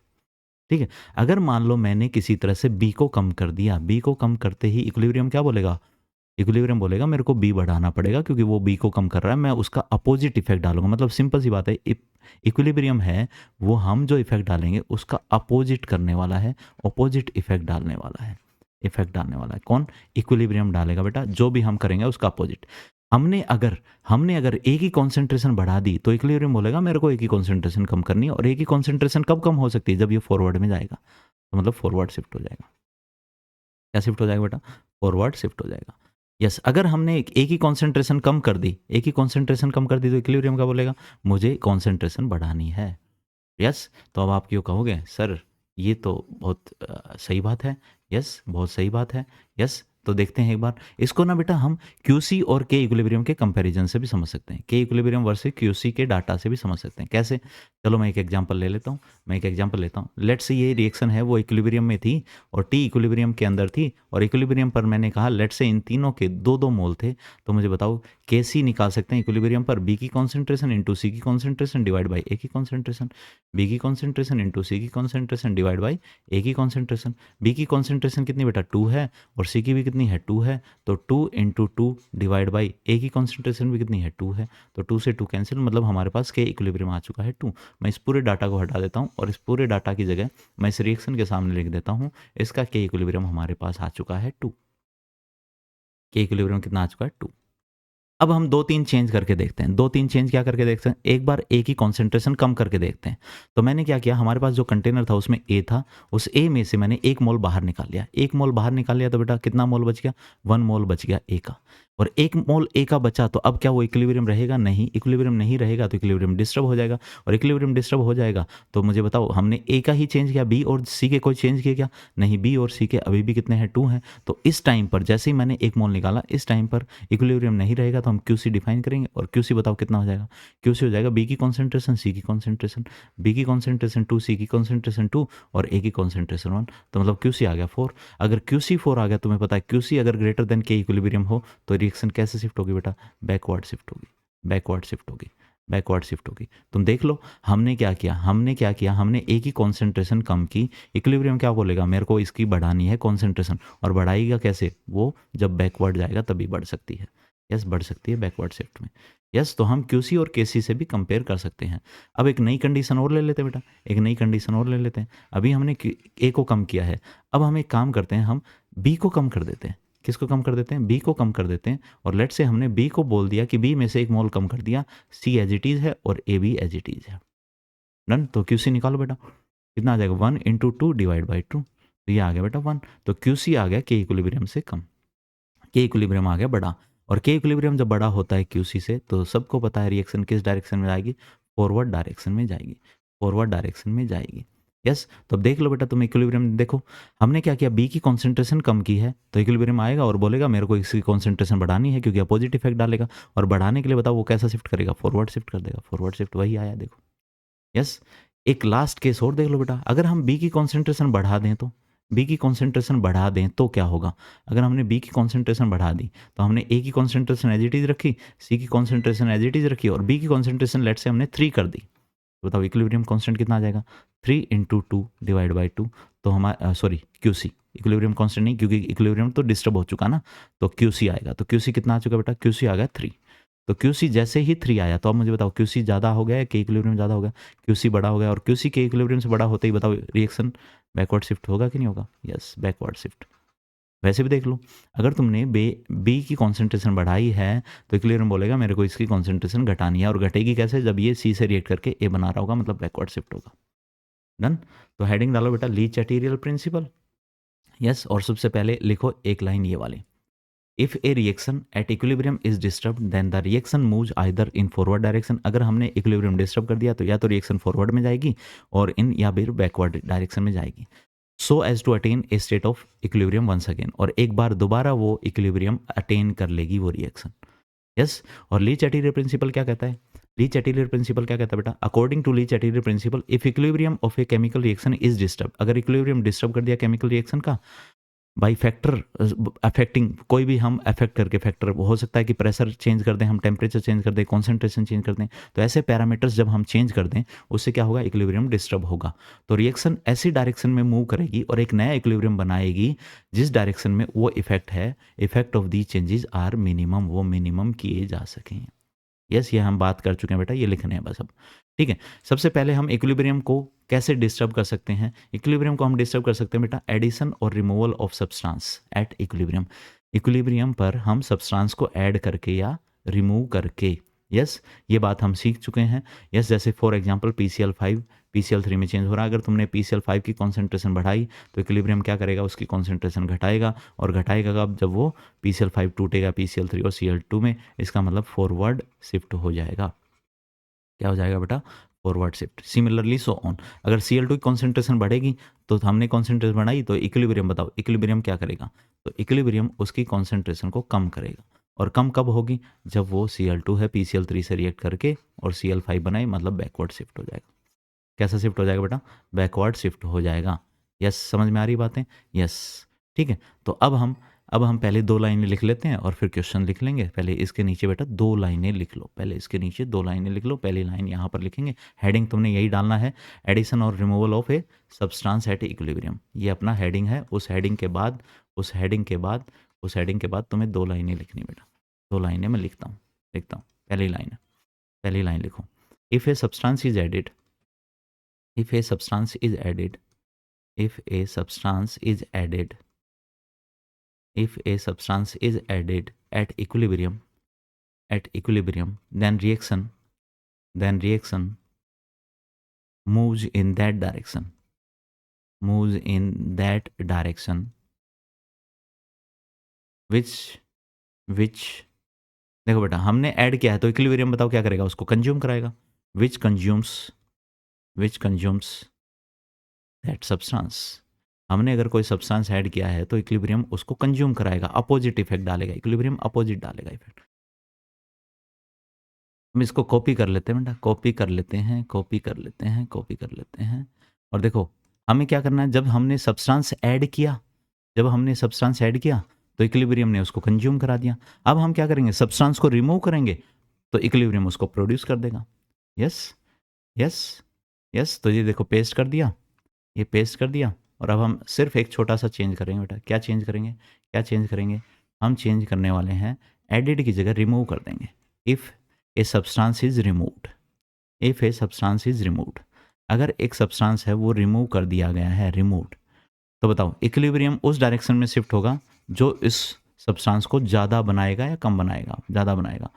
ठीक है। अगर मान लो मैंने किसी तरह से बी को कम कर दिया, बी को कम करते ही इक्विलिब्रियम क्या बोलेगा, इक्विलिब्रियम बोलेगा मेरे को बी बढ़ाना पड़ेगा, क्योंकि वो बी को कम कर रहा है, मैं उसका अपोजिट इफेक्ट डालूंगा। मतलब सिंपल सी बात है, इक्विलिब्रियम है वो हम जो इफेक्ट डालेंगे उसका अपोजिट करने वाला है, अपोजिट इफेक्ट डालने वाला है, इफेक्ट डालने वाला है। कौन, इक्विलिब्रियम डालेगा बेटा, जो भी हम करेंगे उसका अपोजिट। हमने अगर ए की कॉन्सेंट्रेशन बढ़ा दी तो इक्विलिब्रियम बोलेगा मेरे को ए की कॉन्सेंट्रेशन कम करनी है, और ए की कॉन्सेंट्रेशन कब कम हो सकती है, जब ये फॉरवर्ड में जाएगा, तो मतलब फॉरवर्ड शिफ्ट हो जाएगा। क्या शिफ्ट हो जाएगा बेटा, फॉरवर्ड शिफ्ट हो जाएगा। यस, अगर हमने ए की कॉन्सेंट्रेशन कम कर दी, ए की कॉन्सेंट्रेशन कम कर दी, तो इक्विलिब्रियम क्या बोलेगा, मुझे कॉन्सेंट्रेशन बढ़ानी है। यस, तो अब आप क्यों कहोगे सर ये तो बहुत सही बात है, यस बहुत सही बात है, यस। तो देखते हैं एक बार इसको ना बेटा, हम QC और K इक्विलिब्रियम के कंपैरिजन से भी समझ सकते हैं, K इक्विलिब्रियम वर्सेस QC के डाटा से भी समझ सकते हैं। कैसे, चलो मैं एक एग्जांपल ले लेता हूँ, मैं एक एग्जांपल लेता हूँ। लेट्स से ये रिएक्शन है वो इक्विलिब्रियम में थी और T इक्विलिब्रियम के अंदर थी, और इक्विलिब्रियम पर मैंने कहा लेट्स से इन तीनों के 2-2 मोल थे, तो मुझे बताओ KC निकाल सकते हैं इक्विलिब्रियम पर, B की कॉन्सेंट्रेशन इंटू सी की कॉन्सेंट्रेशन डिवाइड बाई ए की कॉन्सेंट्रेशन, बी की कॉन्सेंट्रेशन इंटू सी की कॉन्सेंट्रेशन डिवाइड बाई ए की कॉन्सेंट्रेशन। बी की कॉन्सेंट्रेशन कितनी बेटा 2 है, और सी की भी कितनी है 2 है, तो 2 इंटू 2 डिवाइड बाई ए की कॉन्सेंट्रेशन भी कितनी है 2 है, तो 2 से 2 कैंसिल, मतलब हमारे पास के इक्विलिब्रियम आ चुका है 2। मैं इस पूरे डाटा को हटा देता हूँ और इस पूरे डाटा की जगह मैं इस रिएक्शन के सामने लिख देता हूँ, इसका के इक्विलिब्रियम हमारे पास आ चुका है 2। के इक्विलिब्रियम कितना आ चुका है 2। अब हम 2-3 चेंज करके देखते हैं, 2-3 चेंज क्या करके देखते हैं, एक बार ए की कॉन्सेंट्रेशन कम करके देखते हैं। तो मैंने क्या किया, हमारे पास जो कंटेनर था उसमें ए था, उस ए में से मैंने 1 मोल बाहर निकाल लिया, 1 मोल बाहर निकाल लिया, तो बेटा कितना मोल बच गया, 1 मोल बच गया ए का। और 1 मोल ए का बचा, तो अब क्या वो इक्विलिब्रियम रहेगा, नहीं, इक्विलिब्रियम नहीं रहेगा, तो इक्विलिब्रियम डिस्टर्ब हो जाएगा, और इक्विलिब्रियम डिस्टर्ब हो जाएगा तो मुझे बताओ हमने ए का ही चेंज किया, बी और सी के कोई चेंज किया क्या, नहीं, बी और सी के अभी भी कितने हैं 2 हैं। तो इस टाइम पर जैसे ही मैंने 1 मोल निकाला, इस टाइम पर इक्विलिब्रियम नहीं रहेगा, तो हम QC डिफाइन करेंगे, और QC बताओ कितना हो जाएगा, QC हो जाएगा बी की कॉन्सेंट्रेशन सी की कॉन्सेंट्रेशन, बी की कॉन्सेंट्रेशन 2 सी की कॉन्सेंट्रेशन 2 और ए की कॉन्सेंट्रेशन 1, तो मतलब QC आ गया 4। अगर QC 4 आ गया, तुम्हें पता है QC अगर ग्रेटर देन के इक्विलिब्रियम हो तो रिएक्शन कैसे शिफ्ट होगी बेटा, बैकवर्ड शिफ्ट होगी, बैकवर्ड शिफ्ट होगी, बैकवर्ड शिफ्ट होगी। तुम देख लो हमने क्या किया, हमने ए की कॉन्सेंट्रेशन कम की, इक्विलिब्रियम क्या बोलेगा मेरे को इसकी बढ़ानी है कॉन्सेंट्रेशन, और बढ़ाएगा कैसे, वो जब बैकवर्ड जाएगा तभी बढ़ सकती है, यस बढ़ सकती है बैकवर्ड शिफ्ट में। यस, तो हम QC और KC से भी कंपेयर कर सकते हैं। अब एक नई कंडीशन और ले लेते हैं बेटा, एक नई कंडीशन और ले लेते हैं। अभी हमने ए को कम किया है, अब हम एक काम करते हैं, हम बी को कम कर देते हैं। किसको कम कर देते हैं, बी को कम कर देते हैं, और लेट से हमने बी को बोल दिया कि बी में से 1 मोल कम कर दिया, सी एज इट इज है और ए भी एज इट इज है। डन, तो QC निकालो बेटा, कितना आ जाएगा 1 इंटू 2 डिवाइड बाई 2, तो ये आ गया बेटा 1। तो QC आ गया के इक्विलिब्रियम से कम, के इक्विलिब्रियम आ गया बड़ा, और के इक्विलिब्रियम जब बड़ा होता है QC से, तो सबको पता है रिएक्शन किस डायरेक्शन में जाएगी, फॉरवर्ड डायरेक्शन में जाएगी, फॉरवर्ड डायरेक्शन में जाएगी। यस, तो अब देख लो बेटा, तुम इक्विलिब्रियम देखो, हमने क्या किया, बी की कॉन्सेंट्रेशन कम की है, तो इक्विलिब्रियम आएगा और बोलेगा मेरे को इसकी कॉन्सेंट्रेशन बढ़ानी है, क्योंकि अपोजिट इफेक्ट डालेगा, और बढ़ाने के लिए बताओ वो कैसा शिफ्ट करेगा, फॉरवर्ड शिफ्ट कर देगा, फॉरवर्ड शिफ्ट वही आया देखो। यस, एक लास्ट केस और देख लो बेटा, अगर हम बी की कॉन्सेंट्रेशन बढ़ा दें तो, बी की कॉन्सेंट्रेशन बढ़ा दें तो क्या होगा, अगर हमने बी की कॉन्सेंट्रेशन बढ़ा दी तो हमने ए की कॉन्सेंट्रेशन एज इट इज रखी, सी की कॉन्सेंट्रेशन एज इट इज रखी, और बी की कॉन्सेंट्रेशन लेट से हमने 3 कर दी, तो बताओ इक्विलिब्रियम कांस्टेंट कितना आ जाएगा, 3 × 2 डिवाइड बाई 2, तो हमारा सॉरी QC, इक्विलिब्रियम कांस्टेंट नहीं क्योंकि इक्विलिब्रियम तो डिस्टर्ब हो चुका ना, तो QC आएगा। तो QC कितना आ चुका बेटा, QC आ गया 3। तो QC जैसे ही 3 आया तो अब मुझे बताओ QC ज़्यादा हो गया है कि इक्विलिब्रियम ज़्यादा हो गया, QC बड़ा हो गया, और QC के इक्विलिब्रियम से बड़ा होते ही बताओ रिएक्शन बैकवर्ड शिफ्ट होगा कि नहीं होगा, यस बैकवर्ड शिफ्ट। वैसे भी देख लो, अगर तुमने बी की कॉन्सेंट्रेशन बढ़ाई है तो इक्विलिब्रियम बोलेगा मेरे को इसकी कॉन्सेंट्रेशन घटानी है, और घटेगी कैसे, जब ये सी से रिएक्ट करके ए बना रहा होगा, मतलब बैकवर्ड शिफ्ट होगा। डन। तो हेडिंग डालो बेटा ली चैटेरियल प्रिंसिपल, यस, और सबसे पहले लिखो एक लाइन ये वाली, if a reaction at equilibrium is disturb then the reaction moves either in forward direction, अगर हमने इक्विलिब्रियम डिस्टर्ब कर दिया तो या तो रिएक्शन फॉरवर्ड में जाएगी और इन या फिर बैकवर्ड डायरेक्शन में जाएगी, so as to attain a state of equilibrium once again, और एक बार दोबारा वो इक्विलिब्रियम अटेन कर लेगी वो रिएक्शन, यस। और ली चैटेरियल प्रिंसिपल क्या कहता है, ली चैटेरियल प्रिंसिपल क्या कहता है बेटा, according to Le Chatelier principle if equilibrium of a chemical reaction is disturb, अगर इक्विलिब्रियम डिस्टर्ब कर दिया केमिकल रिएक्शन का बाई फैक्टर अफेक्टिंग, कोई भी हम अफेक्ट करके, फैक्टर हो सकता है कि प्रेशर चेंज कर दें, हम टेम्परेचर चेंज कर दें, कॉन्सेंट्रेशन चेंज कर दें, तो ऐसे पैरामीटर्स जब हम चेंज कर दें उससे क्या होगा, इक्विलिब्रियम डिस्टर्ब होगा, तो रिएक्शन ऐसी डायरेक्शन में मूव करेगी और एक नया इक्विलिब्रियम बनाएगी जिस डायरेक्शन में वो इफेक्ट है, effect of the changes are minimum, वो मिनिमम किए जा सकें। यस, ये हम बात कर चुके हैं बेटा, ये लिखने हैं बस अब, ठीक है। सबसे पहले हम इक्विलिब्रियम को कैसे डिस्टर्ब कर सकते हैं, इक्विलिब्रियम को हम डिस्टर्ब कर सकते हैं बेटा एडिशन और removal of substance at equilibrium, equilibrium पर हम सब्सटेंस को ऐड करके या रिमूव करके, यस, ये बात हम सीख चुके हैं। यस, जैसे फॉर एग्जांपल PCl5 PCl3 में चेंज हो रहा है, अगर तुमने PCl5 की कॉन्सेंट्रेशन बढ़ाई तो इक्विलिब्रियम क्या करेगा, उसकी कॉन्सेंट्रेशन घटाएगा, और घटाएगा कब, जब वो PCl5 टूटेगा PCl3 और Cl2 में, इसका मतलब फॉरवर्ड शिफ्ट हो जाएगा, क्या हो जाएगा बेटा, forward shift. Similarly so on, अगर Cl2 की कॉन्सेंट्रेशन बढ़ेगी तो हमने कॉन्सेंट्रेशन बढ़ाई तो इक्विलिब्रियम बताओ, इक्विलिब्रियम क्या करेगा, तो इक्विलिब्रियम उसकी कॉन्सेंट्रेशन को कम करेगा, और कम कब होगी, जब वो Cl2 है PCl3 से रिएक्ट करके और Cl5 बनाए, मतलब बैकवर्ड शिफ्ट हो जाएगा। कैसा शिफ्ट हो जाएगा बेटा, बैकवर्ड शिफ्ट हो जाएगा। यस, समझ में आ रही बातें, यस, ठीक है। तो अब हम पहले 2 लाइनें लिख लेते हैं और फिर क्वेश्चन लिख लेंगे। पहले इसके नीचे बेटा 2 लाइनें लिख लो, पहले इसके नीचे 2 लाइनें लिख लो, पहली लाइन यहाँ पर लिखेंगे, हेडिंग तुमने यही डालना है, एडिशन और removal of a substance at equilibrium, ये अपना हेडिंग है। उस हेडिंग के बाद तुम्हें 2 लाइनें लिखनी बेटा, 2 लाइनें मैं लिखता हूँ। पहली लाइन लिखो, if a substance is added, if a substance is added if a substance is added at equilibrium then reaction moves in that direction which देखो बेटा हमने ऐड किया है तो इक्विलिब्रियम बताओ क्या करेगा, उसको कंज्यूम कराएगा, which consumes that substance, हमने अगर कोई सब्सटेंस ऐड किया है तो इक्विलिब्रियम उसको कंज्यूम कराएगा, अपोजिट इफेक्ट डालेगा, इक्विलिब्रियम अपोजिट डालेगा इफेक्ट। हम इसको कॉपी कर लेते हैं बेटा, कॉपी कर लेते हैं। और देखो हमें क्या करना है, जब हमने सब्सटेंस ऐड किया तो इक्विलिब्रियम ने उसको कंज्यूम करा दिया। अब हम क्या करेंगे, सब्सटेंस को रिमूव करेंगे तो इक्विलिब्रियम उसको प्रोड्यूस कर देगा। यस, तो ये देखो पेस्ट कर दिया, और अब हम सिर्फ एक छोटा सा चेंज करेंगे बेटा। क्या चेंज करेंगे, हम चेंज करने वाले हैं, एडिड की जगह रिमूव कर देंगे। If a substance is removed, अगर एक सब्सटेंस है वो रिमूव कर दिया गया है, रिमूव्ड, तो बताओ इक्विलिब्रियम उस डायरेक्शन में शिफ्ट होगा जो इस सब्सटेंस को ज़्यादा बनाएगा या कम बनाएगा, ज़्यादा बनाएगा,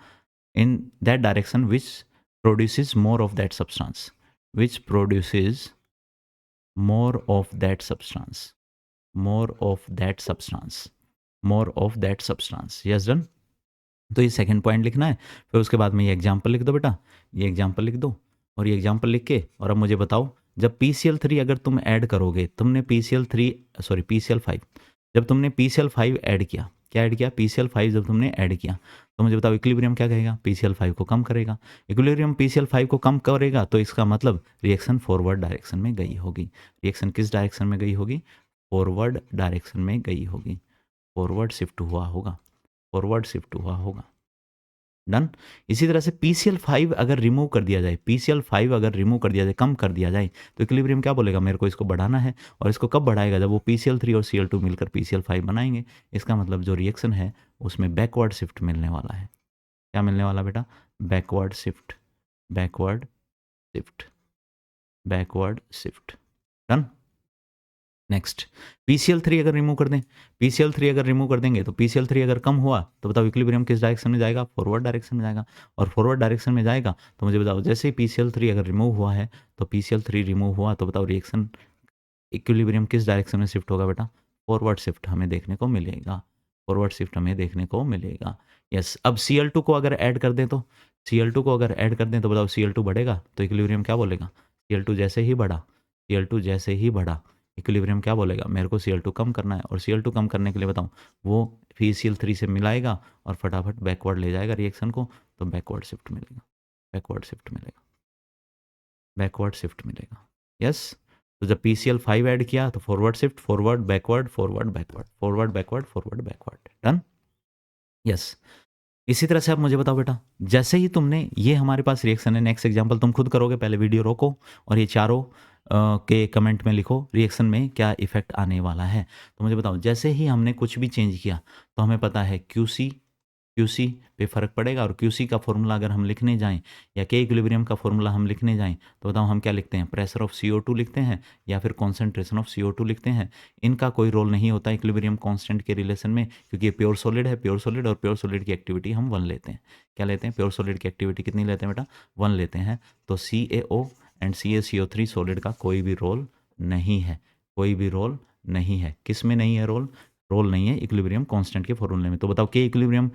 in that direction which produces more of that substance, more of that substance। Yes done. तो ये सेकंड पॉइंट लिखना है, फिर उसके बाद में ये एग्जांपल लिख दो बेटा, ये एग्जांपल लिख दो, और ये एग्जांपल लिख के और अब मुझे बताओ, जब PCl3 अगर तुम ऐड करोगे, तुमने PCl5 जब तुमने PCl5 ऐड किया, क्या ऐड किया, PCl5 जब तुमने ऐड किया तो मुझे बताओ इक्विलिब्रियम क्या करेगा, PCl5 को कम करेगा। इक्विलिब्रियम PCl5 को कम करेगा तो इसका मतलब रिएक्शन फॉरवर्ड डायरेक्शन में गई होगी। रिएक्शन किस डायरेक्शन में गई होगी, फॉरवर्ड डायरेक्शन में गई होगी, फॉरवर्ड शिफ्ट हुआ होगा। डन। इसी तरह से PCl5 अगर रिमूव कर दिया जाए, PCl5 अगर रिमूव कर दिया जाए, कम कर दिया जाए, तो इक्विलिब्रियम क्या बोलेगा, मेरे को इसको बढ़ाना है। और इसको कब बढ़ाएगा, जब वो PCl3 और Cl2 मिलकर PCl5 बनाएंगे। इसका मतलब जो रिएक्शन है उसमें बैकवर्ड शिफ्ट मिलने वाला है। क्या मिलने वाला बेटा, backward shift, backward shift, backward shift. Done. Next, PCl3 अगर रिमूव कर दें, PCl3 अगर रिमूव कर देंगे तो PCl3 अगर कम हुआ तो बताओ इक्विलिब्रियम किस डायरेक्शन में जाएगा, फॉरवर्ड डायरेक्शन में जाएगा। और फॉरवर्ड डायरेक्शन में जाएगा तो मुझे बताओ, जैसे ही PCl3 अगर रिमूव हुआ है तो PCl3 रिमूव हुआ तो बताओ रिएक्शन इक्विलिब्रियम किस डायरेक्शन में शिफ्ट होगा बेटा, फॉरवर्ड शिफ्ट हमें देखने को मिलेगा, फॉरवर्ड शिफ्ट हमें देखने को मिलेगा। यस। अब Cl2 को अगर ऐड कर दें तो, Cl2 को अगर ऐड कर दें तो बताओ Cl2 बढ़ेगा तो इक्विलिब्रियम क्या बोलेगा, Cl2 जैसे ही बढ़ा, Cl2 जैसे ही बढ़ा, इक्विलिब्रियम क्या बोलेगा, मेरे को Cl2 कम करना है। और Cl2 कम करने के लिए बताऊं, वो PCl3 से मिलाएगा और फटाफट बैकवर्ड ले जाएगा रिएक्शन को, तो बैकवर्ड शिफ्ट मिलेगा, बैकवर्ड शिफ्ट मिलेगा, बैकवर्ड शिफ्ट मिलेगा। यस। तो जब PCl5 ऐड किया तो forward shift, forward backward, forward backward, forward backward, forward backward. Done. Yes. इसी तरह से आप मुझे बताओ बेटा, जैसे ही तुमने ये हमारे पास रिएक्शन है, नेक्स्ट एग्जांपल तुम खुद करोगे, पहले वीडियो रोको और ये चारों के कमेंट में लिखो रिएक्शन में क्या इफेक्ट आने वाला है। तो मुझे बताओ, जैसे ही हमने कुछ भी चेंज किया तो हमें पता है QC पे फ़र्क पड़ेगा। और QC का फॉर्मूला अगर हम लिखने जाएं या K इक्विलिब्रियम का फॉर्मूला हम लिखने जाएं तो बताओ हम क्या लिखते हैं, प्रेशर ऑफ CO2 लिखते हैं या फिर कॉन्सेंट्रेशन ऑफ CO2 लिखते हैं। इनका कोई रोल नहीं होता इक्विलिब्रियम कांस्टेंट के रिलेशन में, क्योंकि ये प्योर सॉलिड है, प्योर सॉलिड, और प्योर सॉलिड की एक्टिविटी हम 1 लेते हैं। क्या लेते हैं, प्योर सॉलिड की एक्टिविटी कितनी लेते हैं बेटा, 1 लेते हैं। तो CaO एंड CaCO3 सॉलिड का कोई भी रोल नहीं है, कोई भी रोल नहीं है। किस में नहीं है रोल, रोल नहीं है इक्विलिब्रियम कांस्टेंट के फॉर्मूले में। तो बताओ K इक्विलिब्रियम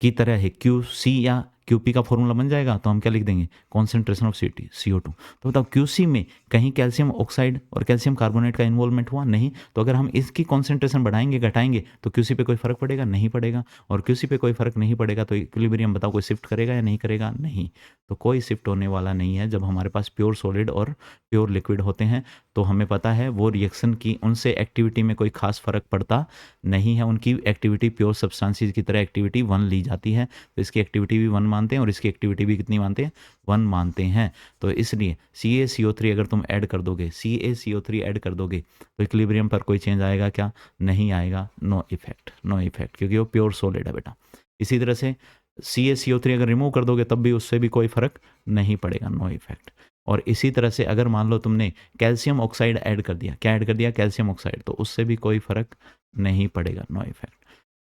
की तरह है QC या QP का फॉर्मूला बन जाएगा तो हम क्या लिख देंगे, कॉन्सेंट्रेशन ऑफ CO2। तो बताओ QC में कहीं कैल्शियम ऑक्साइड और कैल्शियम कार्बोनेट का इन्वॉल्वमेंट हुआ नहीं, तो अगर हम इसकी कॉन्सेंट्रेशन बढ़ाएंगे घटाएंगे तो QC पे कोई फर्क पड़ेगा, नहीं पड़ेगा। और QC पे कोई फर्क नहीं पड़ेगा तो इक्विलिब्रियम बताओ कोई शिफ्ट करेगा या नहीं करेगा, नहीं। तो कोई शिफ्ट होने वाला नहीं है। जब हमारे पास प्योर सॉलिड और प्योर लिक्विड होते हैं तो हमें पता है वो रिएक्शन की उनसे एक्टिविटी में कोई खास फर्क पड़ता नहीं है। उनकी एक्टिविटी प्योर सब्सटेंसेस की तरह एक्टिविटी 1 ली जाती है, तो इसकी एक्टिविटी भी 1 मानते हैं और इसकी एक्टिविटी भी कितनी मानते हैं, 1 मानते हैं। तो इसलिए CaCO3 अगर तुम ऐड कर दोगे, CaCO3 ऐड कर दोगे तो इक्विलिब्रियम पर कोई चेंज आएगा क्या, नहीं आएगा, नो इफेक्ट, नो इफेक्ट, क्योंकि वो प्योर सॉलिड है बेटा। इसी तरह से CaCO3 अगर रिमूव कर दोगे तब भी उससे भी कोई फर्क नहीं पड़ेगा, नो इफेक्ट। और इसी तरह से अगर मान लो तुमने कैल्शियम ऑक्साइड ऐड कर दिया, क्या ऐड कर दिया, कैल्शियम ऑक्साइड, तो उससे भी कोई फर्क नहीं पड़ेगा, नो इफेक्ट।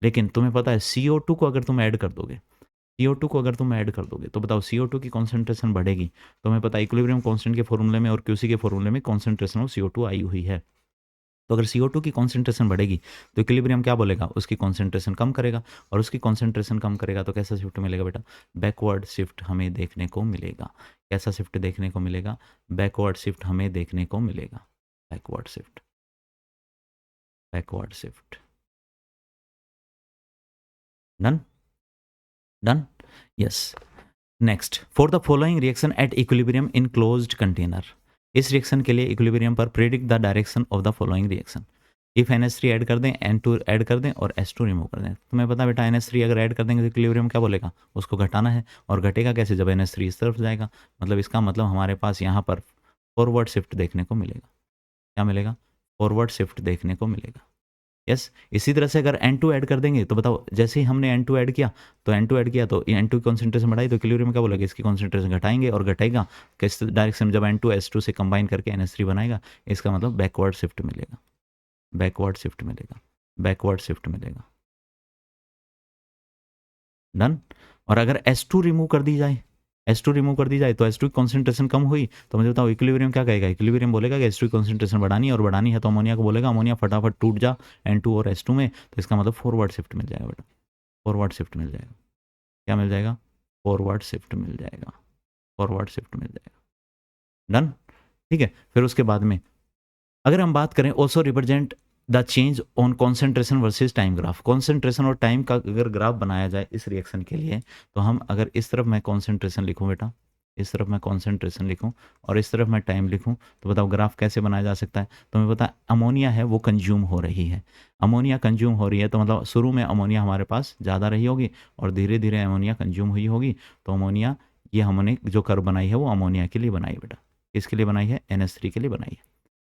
लेकिन तुम्हें पता है CO2 को अगर तुम ऐड कर दोगे, CO2 को अगर तुम ऐड कर दोगे तो बताओ CO2 की कॉन्सेंट्रेशन बढ़ेगी। तो हमें पता है इक्विलिब्रियम कांस्टेंट के फॉर्मूले में और QC के फॉर्मूले में कॉन्सेंट्रेशन ऑफ CO2 आई हुई है। तो अगर CO2 की कॉन्सेंट्रेशन बढ़ेगी तो इक्विलिब्रियम क्या बोलेगा, उसकी कॉन्सेंट्रेशन कम करेगा। और उसकी कॉन्सेंट्रेशन कम करेगा तो कैसा शिफ्ट मिलेगा बेटा, बैकवर्ड शिफ्ट हमें देखने को मिलेगा। कैसा शिफ्ट देखने को मिलेगा, बैकवर्ड शिफ्ट हमें देखने को मिलेगा, backward shift, backward shift. Done, done. Yes. Next, for the following reaction at equilibrium in closed container. इस रिएक्शन के लिए इक्विलिब्रियम पर predict the direction of the following reaction. If NH3 add कर दें, N2 ऐड कर दें और H2 remove कर दें। तुम्हें पता बेटा NH3 अगर ऐड कर देंगे तो इक्विलिब्रियम क्या बोलेगा, उसको घटाना है। और घटेगा कैसे, जब NH3 इस तरफ जाएगा। मतलब इसका मतलब हमारे पास यहाँ पर फॉरवर्ड शिफ्ट देखने को मिलेगा। क्या मिलेगा, फॉरवर्ड शिफ्ट देखने को मिलेगा। यस। इसी तरह से अगर N2 ऐड कर देंगे तो बताओ, जैसे ही हमने N2 ऐड किया तो N2 की कॉन्सेंट्रेशन बढ़ाई तो इक्विलिब्रियम क्या बोलेगा, इसकी कॉन्सेंट्रेशन घटाएंगे और घटेगा किस डायरेक्शन में, जब N2 H2 से कंबाइन करके NH3 बनाएगा। इसका मतलब बैकवर्ड शिफ्ट मिलेगा, बैकवर्ड शिफ्ट मिलेगा, बैकवर्ड शिफ्ट मिलेगा। डन। और अगर H2 रिमूव कर दी जाए, H2 रिमूव कर दी जाए तो H2 की कॉन्सेंट्रेशन कम हुई तो मुझे बताओ इक्विलिब्रियम क्या कहेगा, इक्विलिब्रियम बोलेगा कि H2 की कॉन्सेंट्रेशन बढ़ानी है और बढ़ानी है तो अमोनिया को बोलेगा अमोनिया फटाफट टूट जा N2 और H2 में। तो इसका मतलब फॉरवर्ड शिफ्ट मिल जाएगा बेटा, फॉरवर्ड शिफ्ट मिल जाएगा। क्या मिल जाएगा, फॉरवर्ड शिफ्ट मिल जाएगा, फॉरवर्ड शिफ्ट मिल जाएगा। डन। ठीक है। फिर उसके बाद में अगर हम बात करें also represent the change on concentration versus time graph. Concentration और टाइम का अगर ग्राफ बनाया जाए इस रिएक्शन के लिए तो हम अगर इस तरफ मैं कॉन्सेंट्रेशन लिखूं बेटा, इस तरफ मैं कॉन्सेंट्रेशन लिखूं और इस तरफ मैं टाइम लिखूं, तो बताओ ग्राफ कैसे बनाया जा सकता है। तो हमें पता है अमोनिया है वो कंज्यूम हो रही है, अमोनिया कंज्यूम हो रही है, तो मतलब शुरू में अमोनिया हमारे पास ज़्यादा रही होगी और धीरे धीरे अमोनिया कंज्यूम हुई होगी। तो अमोनिया, ये हमने जो कर्व बनाई है वो अमोनिया के लिए बनाई है बेटा, किसके लिए बनाई है, NH3 के लिए बनाई है।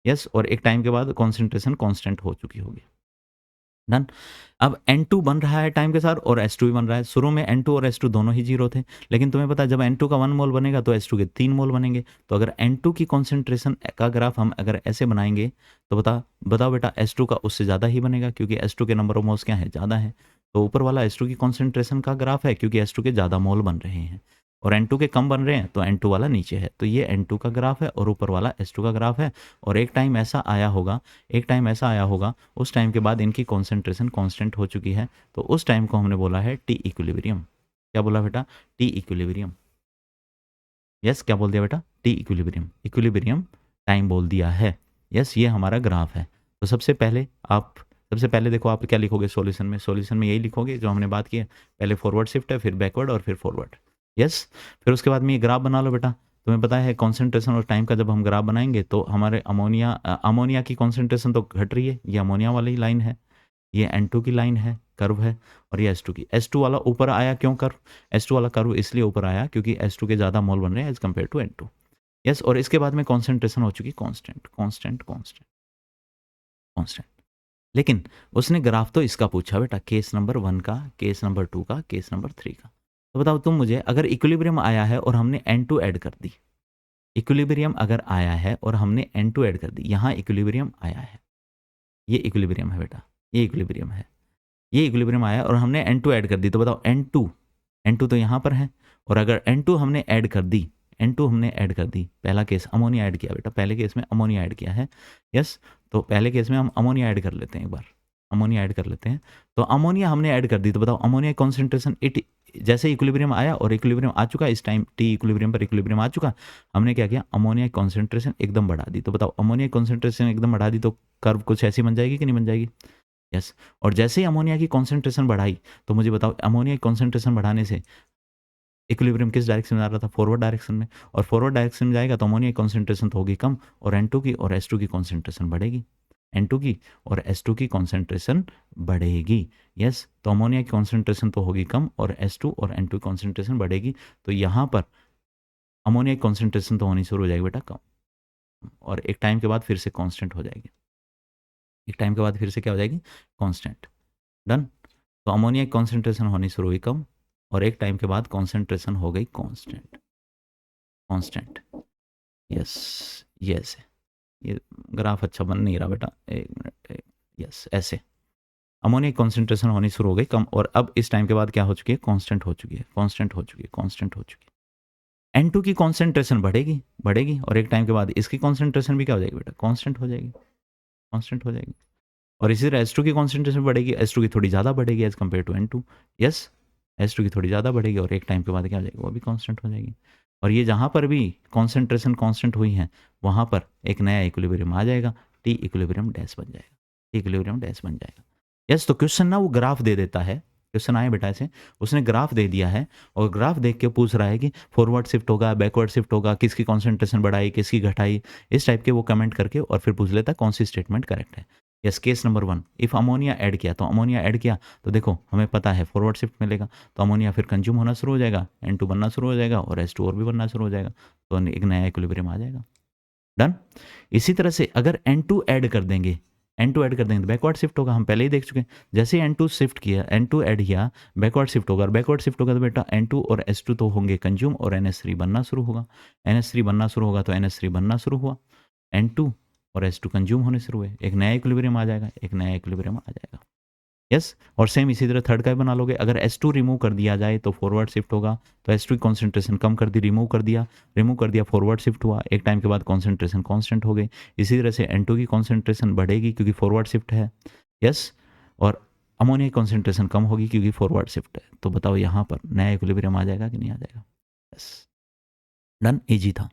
यस, और एक टाइम के बाद कॉन्सेंट्रेशन कांस्टेंट हो चुकी होगी। डन। अब N2 बन रहा है टाइम के साथ और H2 भी बन रहा है। शुरू में N2 और H2 दोनों ही जीरो थे, लेकिन तुम्हें पता है जब N2 का 1 मोल बनेगा तो H2 के 3 मोल बनेंगे। तो अगर N2 की कॉन्सेंट्रेशन का ग्राफ हम अगर ऐसे बनाएंगे तो बताओ बेटा H2 का उससे ज़्यादा ही बनेगा, क्योंकि H2 के नंबर ऑफ मोल्स क्या है, ज़्यादा है। तो ऊपर वाला H2 की कॉन्सेंट्रेशन का ग्राफ है, क्योंकि H2 के ज़्यादा मोल बन रहे हैं और N2 के कम बन रहे हैं, तो N2 वाला नीचे है। तो ये N2 का ग्राफ है और ऊपर वाला H2 का ग्राफ है। और एक टाइम ऐसा आया होगा, उस टाइम के बाद इनकी कॉन्सेंट्रेशन कांस्टेंट हो चुकी है, तो उस टाइम को हमने बोला है टी इक्विलिब्रियम। क्या बोला बेटा, टी इक्विलिब्रियम। यस, क्या बोल दिया बेटा, टी इक्विलिब्रियम, इक्विलिब्रियम टाइम बोल दिया है। यस, ये हमारा ग्राफ है। तो सबसे पहले देखो आप क्या लिखोगे सॉल्यूशन में यही लिखोगे जो हमने बात की है, पहले फॉरवर्ड शिफ्ट है, फिर बैकवर्ड और फिर फॉरवर्ड। यस, फिर उसके बाद में ये ग्राफ बना लो बेटा। तुम्हें पता है कॉन्सेंट्रेशन और टाइम का जब हम ग्राफ बनाएंगे तो हमारे अमोनिया की कॉन्सेंट्रेशन तो घट रही है, ये अमोनिया वाली लाइन है, ये N2 की लाइन है, कर्व है, और ये H2 की। H2 वाला ऊपर आया क्यों कर्व, H2 वाला कर्व इसलिए ऊपर आया क्योंकि H2 के ज़्यादा मोल बन रहे हैं as compare to N2। Yes, और इसके बाद में कॉन्सेंट्रेशन हो चुकी कांस्टेंट। लेकिन उसने ग्राफ तो इसका पूछा बेटा, केस नंबर 1 का, केस नंबर 2 का, केस नंबर 3 का। तो बताओ तुम मुझे, अगर इक्विलिब्रियम आया है और हमने N2 ऐड कर दी, इक्विलिब्रियम अगर आया है और हमने N2 ऐड कर दी, यहाँ इक्विलिब्रियम आया है, ये इक्विलिब्रियम है बेटा, ये इक्विलिब्रियम है, ये इक्विलिब्रियम आया और हमने N2 ऐड कर दी। तो बताओ N2 तो यहाँ पर है, और अगर N2 हमने ऐड कर दी, पहला केस अमोनिया ऐड किया बेटा, पहले केस में अमोनिया ऐड किया है। यस, तो पहले केस में हम अमोनिया ऐड कर लेते हैं, एक बार अमोनिया ऐड कर लेते हैं। तो अमोनिया हमने ऐड कर दी, तो बताओ अमोनिया कॉन्सेंट्रेशन जैसे इक्विलिब्रियम आया और इक्विलिब्रियम आ चुका, इस टाइम टी इक्विलिब्रियम पर इक्विलिब्रियम आ चुका, हमने क्या किया, अमोनिया कॉन्सेंट्रेशन एकदम बढ़ा दी। तो बताओ अमोनिया कॉन्सेंट्रेशन एकदम बढ़ा दी तो कर्व कुछ ऐसी बन जाएगी कि नहीं बन जाएगी। यस, और जैसे ही अमोनिया की कॉन्सेंट्रेशन बढ़ाई, तो मुझे बताओ अमोनिया की कॉन्सेंट्रेशन बढ़ाने से इक्विलिब्रियम किस डायरेक्शन में जा रहा था, फॉरवर्ड डायरेक्शन में, और फॉरवर्ड डायरेक्शन में जाएगा तो अमोनिया की कॉन्सेंट्रेशन तो होगी कम, और N2 की और H2 की कॉन्सेंट्रेशन बढ़ेगी, N2 की और H2 की कॉन्सेंट्रेशन बढ़ेगी। यस, तो अमोनिया की कॉन्सेंट्रेशन तो होगी कम और H2 और N2 की कॉन्सेंट्रेशन बढ़ेगी, तो यहाँ पर अमोनिया की कॉन्सेंट्रेशन तो होनी शुरू हो जाएगी बेटा कम, और एक टाइम के बाद फिर से कांस्टेंट हो जाएगी, एक टाइम के बाद फिर से क्या हो जाएगी, कांस्टेंट। डन। तो अमोनिया की कॉन्सेंट्रेशन होनी शुरू हुई कम और एक टाइम के बाद कॉन्सेंट्रेशन हो गई कांस्टेंट। यस, यस, ये ग्राफ अच्छा बन नहीं रहा बेटा, एक मिनट। यस, ऐसे अमोनिया की कॉन्सेंट्रेशन होनी शुरू हो गई कम, और अब इस टाइम के बाद क्या हो चुकी है, कांस्टेंट हो चुकी है। N2 की कॉन्सेंट्रेशन बढ़ेगी और एक टाइम के बाद इसकी कॉन्सेंट्रेशन भी क्या हो जाएगी बेटा, कांस्टेंट हो जाएगी। और इसी तरह H2 की कॉन्सेंट्रेशन बढ़ेगी, H2 की थोड़ी ज़्यादा बढ़ेगी as compare to N2। Yes, H2 की थोड़ी ज़्यादा बढ़ेगी और एक टाइम के बाद क्या हो जाएगी, वो भी कांस्टेंट हो जाएगी। और ये जहाँ पर भी कॉन्सेंट्रेशन कांस्टेंट हुई है वहाँ पर एक नया इक्विलिब्रियम आ जाएगा, टी इक्विलिब्रियम डैश बन जाएगा। यस, तो क्वेश्चन ना वो ग्राफ दे देता है, क्वेश्चन आए बेटा ऐसे, उसने ग्राफ दे दिया है और ग्राफ देख के पूछ रहा है कि फॉरवर्ड शिफ्ट होगा, बैकवर्ड शिफ्ट होगा, किसकी कॉन्सेंट्रेशन बढ़ाई, किसकी घटाई, इस टाइप के वो कमेंट करके और फिर पूछ लेता है कौन सी स्टेटमेंट करेक्ट है। Yes, case number 1, if ammonia add किया, तो अमोनिया ऐड किया तो देखो हमें पता है फॉरवर्ड शिफ्ट मिलेगा, तो अमोनिया फिर कंज्यूम होना शुरू हो जाएगा, N2 बनना शुरू हो जाएगा और H2 और भी बनना शुरू हो जाएगा, तो एक नया इक्विलिब्रियम आ जाएगा। डन। इसी तरह से अगर N2 ऐड कर देंगे तो बैकवर्ड शिफ्ट होगा, हम पहले ही देख चुके हैं, जैसे N2 ऐड किया बैकवर्ड शिफ्ट होगा, और बैकवर्ड शिफ्ट होगा तो बेटा N2 और H2 तो होंगे कंज्यूम और NH3 बनना शुरू होगा, तो NH3 बनना शुरू हुआ, N2 और H2 कंज्यूम होने शुरू हुए, एक नया इक्विलिब्रियम आ जाएगा। यस, और सेम इसी तरह थर्ड का भी बना लोगे, अगर H2 रिमूव कर दिया जाए तो फॉरवर्ड शिफ्ट होगा, तो H2 की कॉन्सेंट्रेशन कम कर दी, रिमूव कर दिया फॉरवर्ड शिफ्ट हुआ, एक टाइम के बाद कॉन्सेंट्रेशन कांस्टेंट हो गई। इसी तरह से N2 की कॉन्सेंट्रेशन बढ़ेगी क्योंकि फॉरवर्ड शिफ्ट है। यस, और अमोनिया की कॉन्सेंट्रेशन कम होगी क्योंकि फॉरवर्ड शिफ्ट है। तो बताओ यहाँ पर नया इक्विलिब्रियम आ जाएगा कि नहीं आ जाएगा। यस, डन, इजी था।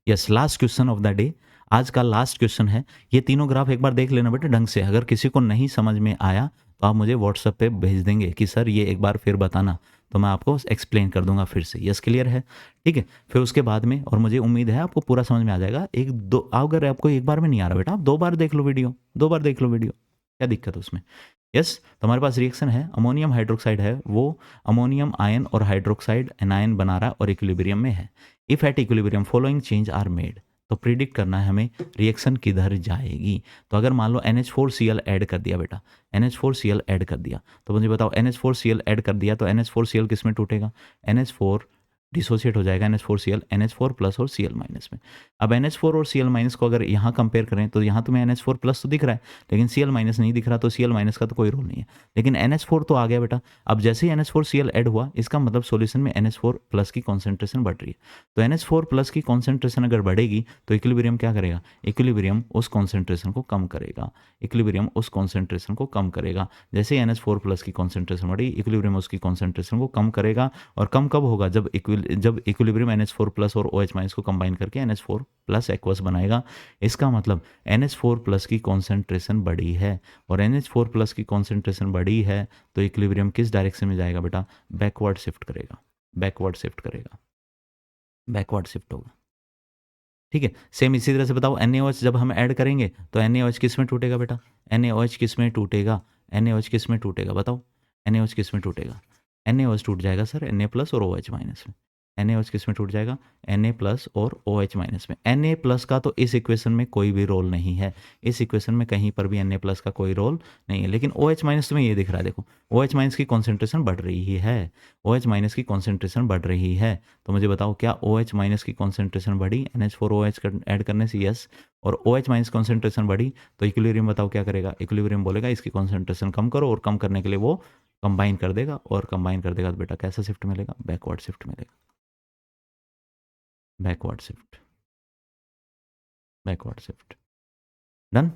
Yes, last question of the day, आज का लास्ट क्वेश्चन है। ये तीनों ग्राफ एक बार देख लेना बेटा ढंग से, अगर किसी को नहीं समझ में आया तो आप मुझे व्हाट्सएप पे भेज देंगे कि सर ये एक बार फिर बताना, तो मैं आपको एक्सप्लेन कर दूंगा फिर से। यस क्लियर है, ठीक है। फिर उसके बाद में, और मुझे उम्मीद है आपको पूरा समझ में आ जाएगा। एक दो, अगर आपको एक बार में नहीं आ रहा बेटा, आप 2 बार देख लो वीडियो, 2 बार देख लो वीडियो, क्या दिक्कत है उसमें। यस, तो हमारे पास रिएक्शन है, अमोनियम हाइड्रोक्साइड है, वो अमोनियम आयन और हाइड्रोक्साइड एनायन बना रहा है और इक्विलिब्रियम में है। If at equilibrium following change are made, तो प्रिडिक्ट करना है हमें रिएक्शन किधर जाएगी। तो अगर मान लो NH4Cl ऐड कर दिया बेटा, NH4Cl ऐड कर दिया, तो मुझे बताओ NH4Cl ऐड कर दिया तो NH4Cl किस में टूटेगा, NH4 डिसोसिएट हो जाएगा NH4Cl NH4 प्लस और Cl माइनस में। अब NH4 और Cl माइनस को अगर यहाँ कंपेयर करें तो यहाँ तुम्हें NH4 प्लस तो दिख रहा है, लेकिन Cl माइनस नहीं दिख रहा, तो Cl माइनस का तो कोई रोल नहीं है, लेकिन NH4 तो आ गया बेटा। अब जैसे ही NH4Cl ऐड हुआ, इसका मतलब सॉल्यूशन में NH4 प्लस की कॉन्सेंट्रेशन बढ़ रही है। तो NH4 प्लस की कॉन्सेंट्रेशन अगर बढ़ेगी तो इक्विलिब्रियम क्या करेगा, इक्विलिब्रियम उस कॉन्सेंट्रेशन को कम करेगा, इक्विलिब्रियम उस कॉन्सेंट्रेशन को कम करेगा। जैसे ही NH4 प्लस की कॉन्सेंट्रेशन बढ़ी, इक्विलिब्रियम उसकी कॉन्सेंट्रेशन को कम करेगा। और कम कब होगा, जब इक्विलिब्रियम NH4 प्लस और OH माइनस को कंबाइन करके NH4 प्लस एक्वस बनाएगा। इसका मतलब NH4 प्लस की कॉन्सेंट्रेशन बढ़ी है, और NH4 प्लस की कॉन्सेंट्रेशन बढ़ी है तो इक्विलिब्रियम किस डायरेक्शन में जाएगा बेटा, बैकवर्ड शिफ्ट करेगा, बैकवर्ड शिफ्ट करेगा, बैकवर्ड शिफ्ट होगा, ठीक है। सेम इसी तरह से बताओ NaOH जब हम ऐड करेंगे तो NaOH किस में टूटेगा बेटा, NaOH किस में टूटेगा, NaOH किस में टूटेगा बताओ, NaOH किस में टूटेगा, NaOH टूट जाएगा सर Na प्लस और OH माइनस में। NaOH किस में टूट जाएगा, Na प्लस और OH माइनस में। Na प्लस का तो इस इक्वेशन में कोई भी रोल नहीं है, इस इक्वेशन में कहीं पर भी Na प्लस का कोई रोल नहीं है, लेकिन OH माइनस तुम्हें ये दिख रहा है, देखो OH माइनस की कॉन्सेंट्रेशन बढ़ रही है, OH माइनस की कॉन्सेंट्रेशन बढ़ रही है। तो मुझे बताओ क्या OH माइनस की कॉन्सेंट्रेशन बढ़ी NH4OH ऐड करने से, यस। और OH माइनस कॉन्सेंट्रेशन बढ़ी तो इक्विलिब्रियम बताओ क्या करेगा, इक्विलिब्रियम बोलेगा इसकी कॉन्सेंट्रेशन कम करो, और कम करने के लिए वो कंबाइन कर देगा, और कंबाइन कर देगा तो बेटा कैसा शिफ्ट मिलेगा, बैकवर्ड शिफ्ट मिलेगा, backward shift, backward shift, done.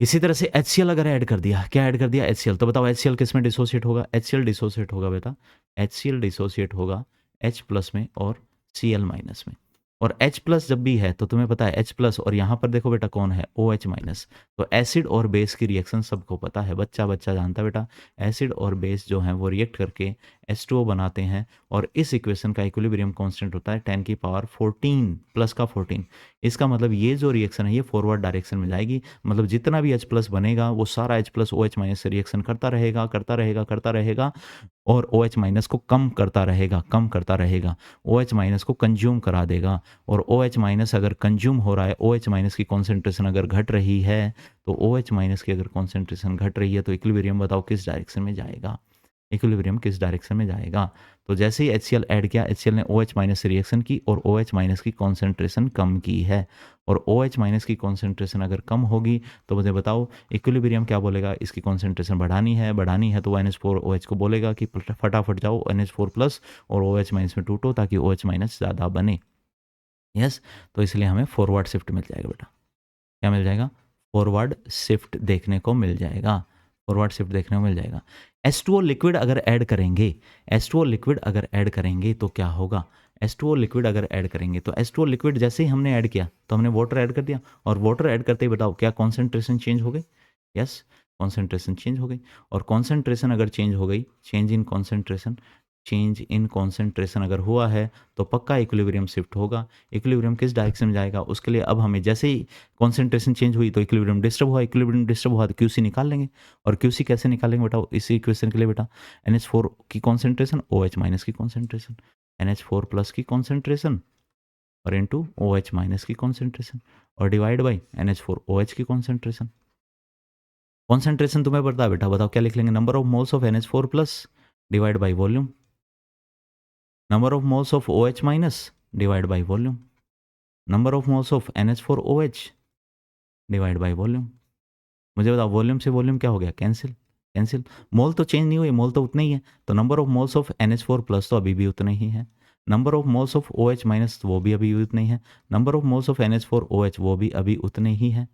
इसी तरह से HCl अगर ऐड कर दिया, क्या ऐड कर दिया HCl, तो बताओ HCl किस में डिसोसिएट होगा, HCl डिसोसिएट होगा बेटा, HCl डिसोसिएट होगा H प्लस में और Cl माइनस में। और H प्लस जब भी है तो तुम्हें पता है H प्लस, और यहाँ पर देखो बेटा कौन है, OH माइनस। तो एसिड और बेस की रिएक्शन सबको पता है, बच्चा बच्चा जानता है बेटा, एसिड और बेस जो हैं वो रिएक्ट करके H2O बनाते हैं, और इस इक्वेशन का इक्विलिब्रियम कांस्टेंट होता है 10 की पावर 14 प्लस का 14। इसका मतलब ये जो रिएक्शन है ये फॉरवर्ड डायरेक्शन में जाएगी, मतलब जितना भी H प्लस बनेगा वो सारा H प्लस OH माइनस से रिएक्शन करता रहेगा, करता रहेगा, करता रहेगा, और OH माइनस को कम करता रहेगा, कम करता रहेगा, OH माइनस को कंज्यूम करा देगा। और OH माइनस अगर कंज्यूम हो रहा है, OH माइनस की कॉन्सेंट्रेशन अगर घट रही है, तो OH माइनस की अगर कॉन्सेंट्रेशन घट रही है तो इक्विलिब्रियम बताओ किस डायरेक्शन में जाएगा, इक्विलिब्रियम किस डायरेक्शन में जाएगा। तो जैसे ही HCl ऐड किया, HCl ने OH माइनस से रिएक्शन की और OH माइनस की कॉन्सेंट्रेशन कम की है, और OH माइनस की कॉन्सेंट्रेशन अगर कम होगी तो मुझे बताओ इक्विलिब्रियम क्या बोलेगा, इसकी कॉन्सेंट्रेशन बढ़ानी है तो NH4OH को बोलेगा कि फटाफट जाओ NH4 प्लस और OH माइनस में टूटो ताकि OH माइनस ज़्यादा बने, यस। तो इसलिए हमें फॉरवर्ड शिफ्ट मिल जाएगा बेटा, क्या मिल जाएगा, फॉरवर्ड शिफ्ट देखने को मिल जाएगा, फॉरवर्ड शिफ्ट देखने को मिल जाएगा। H2O लिक्विड अगर ऐड करेंगे, H2O लिक्विड अगर ऐड करेंगे तो क्या होगा, H2O लिक्विड अगर ऐड करेंगे तो H2O लिक्विड जैसे ही हमने ऐड किया तो हमने वाटर ऐड कर दिया, और वाटर ऐड करते ही बताओ क्या कॉन्सेंट्रेशन चेंज हो गई, यस, कॉन्सेंट्रेशन चेंज हो गई। और कॉन्सेंट्रेशन अगर चेंज हो गई, change in concentration, change in concentration अगर हुआ है तो पक्का इक्विलिब्रियम शिफ्ट होगा। इक्विलिब्रियम किस डायरेक्शन में जाएगा, उसके लिए अब हमें जैसे ही कॉन्सेंट्रेशन चेंज हुई तो इक्विलिब्रियम डिस्टर्ब हुआ, इक्विलिब्रियम डिस्टर्ब हुआ तो QC निकाल लेंगे। और QC कैसे निकालेंगे बताओ, इसी इक्वेशन के लिए बेटा NH4 की कॉन्सेंट्रेशन, OH माइनस की कॉन्सेंट्रेशन, NH4 प्लस की कॉन्सेंट्रेशन और इनटू OH माइनस की कॉन्सेंट्रेशन, और डिवाइड बाई NH4OH की कॉन्सेंट्रेशन। कॉन्सेंट्रेशन तुम्हें पता है बेटा, बताओ क्या लिख लेंगे, number of moles of NH4 plus divide by volume, number of moles of OH minus divided by volume, number of moles of NH4OH divided by volume। मुझे बताओ वॉल्यूम से वॉल्यूम क्या हो गया, कैंसिल, कैंसिल, मोल तो चेंज नहीं हुए, मोल तो उतने ही है, तो number of moles of NH4 plus तो अभी भी उतने ही है, number of moles of OH minus वो भी अभी उतने ही है, number of moles of NH4OH वो भी अभी उतने ही है,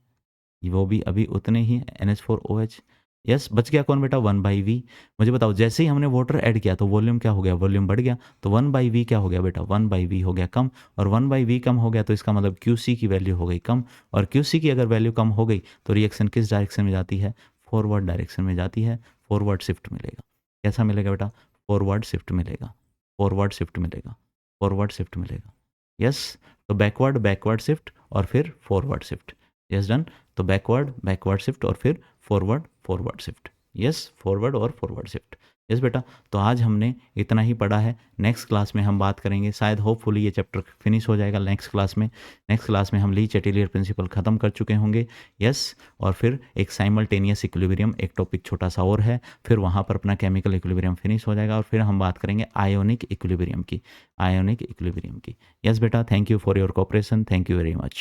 वो भी अभी उतने ही NH4OH, यस। बच गया कौन बेटा, 1/V। मुझे बताओ जैसे ही हमने वाटर ऐड किया तो वॉल्यूम क्या हो गया, वॉल्यूम बढ़ गया, तो 1/V क्या हो गया बेटा, 1/V हो गया कम, और 1/V कम हो गया तो इसका मतलब QC की वैल्यू हो गई कम, और QC की अगर वैल्यू कम हो गई तो रिएक्शन किस डायरेक्शन में जाती है, फॉरवर्ड डायरेक्शन में जाती है, फॉरवर्ड शिफ्ट मिलेगा। कैसा मिलेगा बेटा, फॉरवर्ड शिफ्ट मिलेगा, फॉरवर्ड शिफ्ट मिलेगा, फॉरवर्ड शिफ्ट मिलेगा। यस, तो बैकवर्ड बैकवर्ड शिफ्ट और फिर फॉरवर्ड शिफ्ट। Yes done. तो बैकवर्ड बैकवर्ड शिफ्ट और फिर forward forward shift. Yes, forward और फॉरवर्ड शिफ्ट। यस बेटा, तो आज हमने इतना ही पढ़ा है। नेक्स्ट क्लास में हम बात करेंगे, शायद होपफुली ये चैप्टर फिनिश हो जाएगा नेक्स्ट क्लास में। नेक्स्ट क्लास में हम ली चैटेलियर प्रिंसिपल ख़त्म कर चुके होंगे। यस, और फिर एक साइमल्टेनियस इक्विलिब्रियम, एक टॉपिक छोटा सा और है, फिर वहाँ पर अपना केमिकल इक्विलिब्रियम फिनिश हो जाएगा और फिर हम बात करेंगे आयोनिक इक्विलिब्रियम की, आयोनिक इक्विलिब्रियम की। यस बेटा, thank you for your cooperation, thank you very much.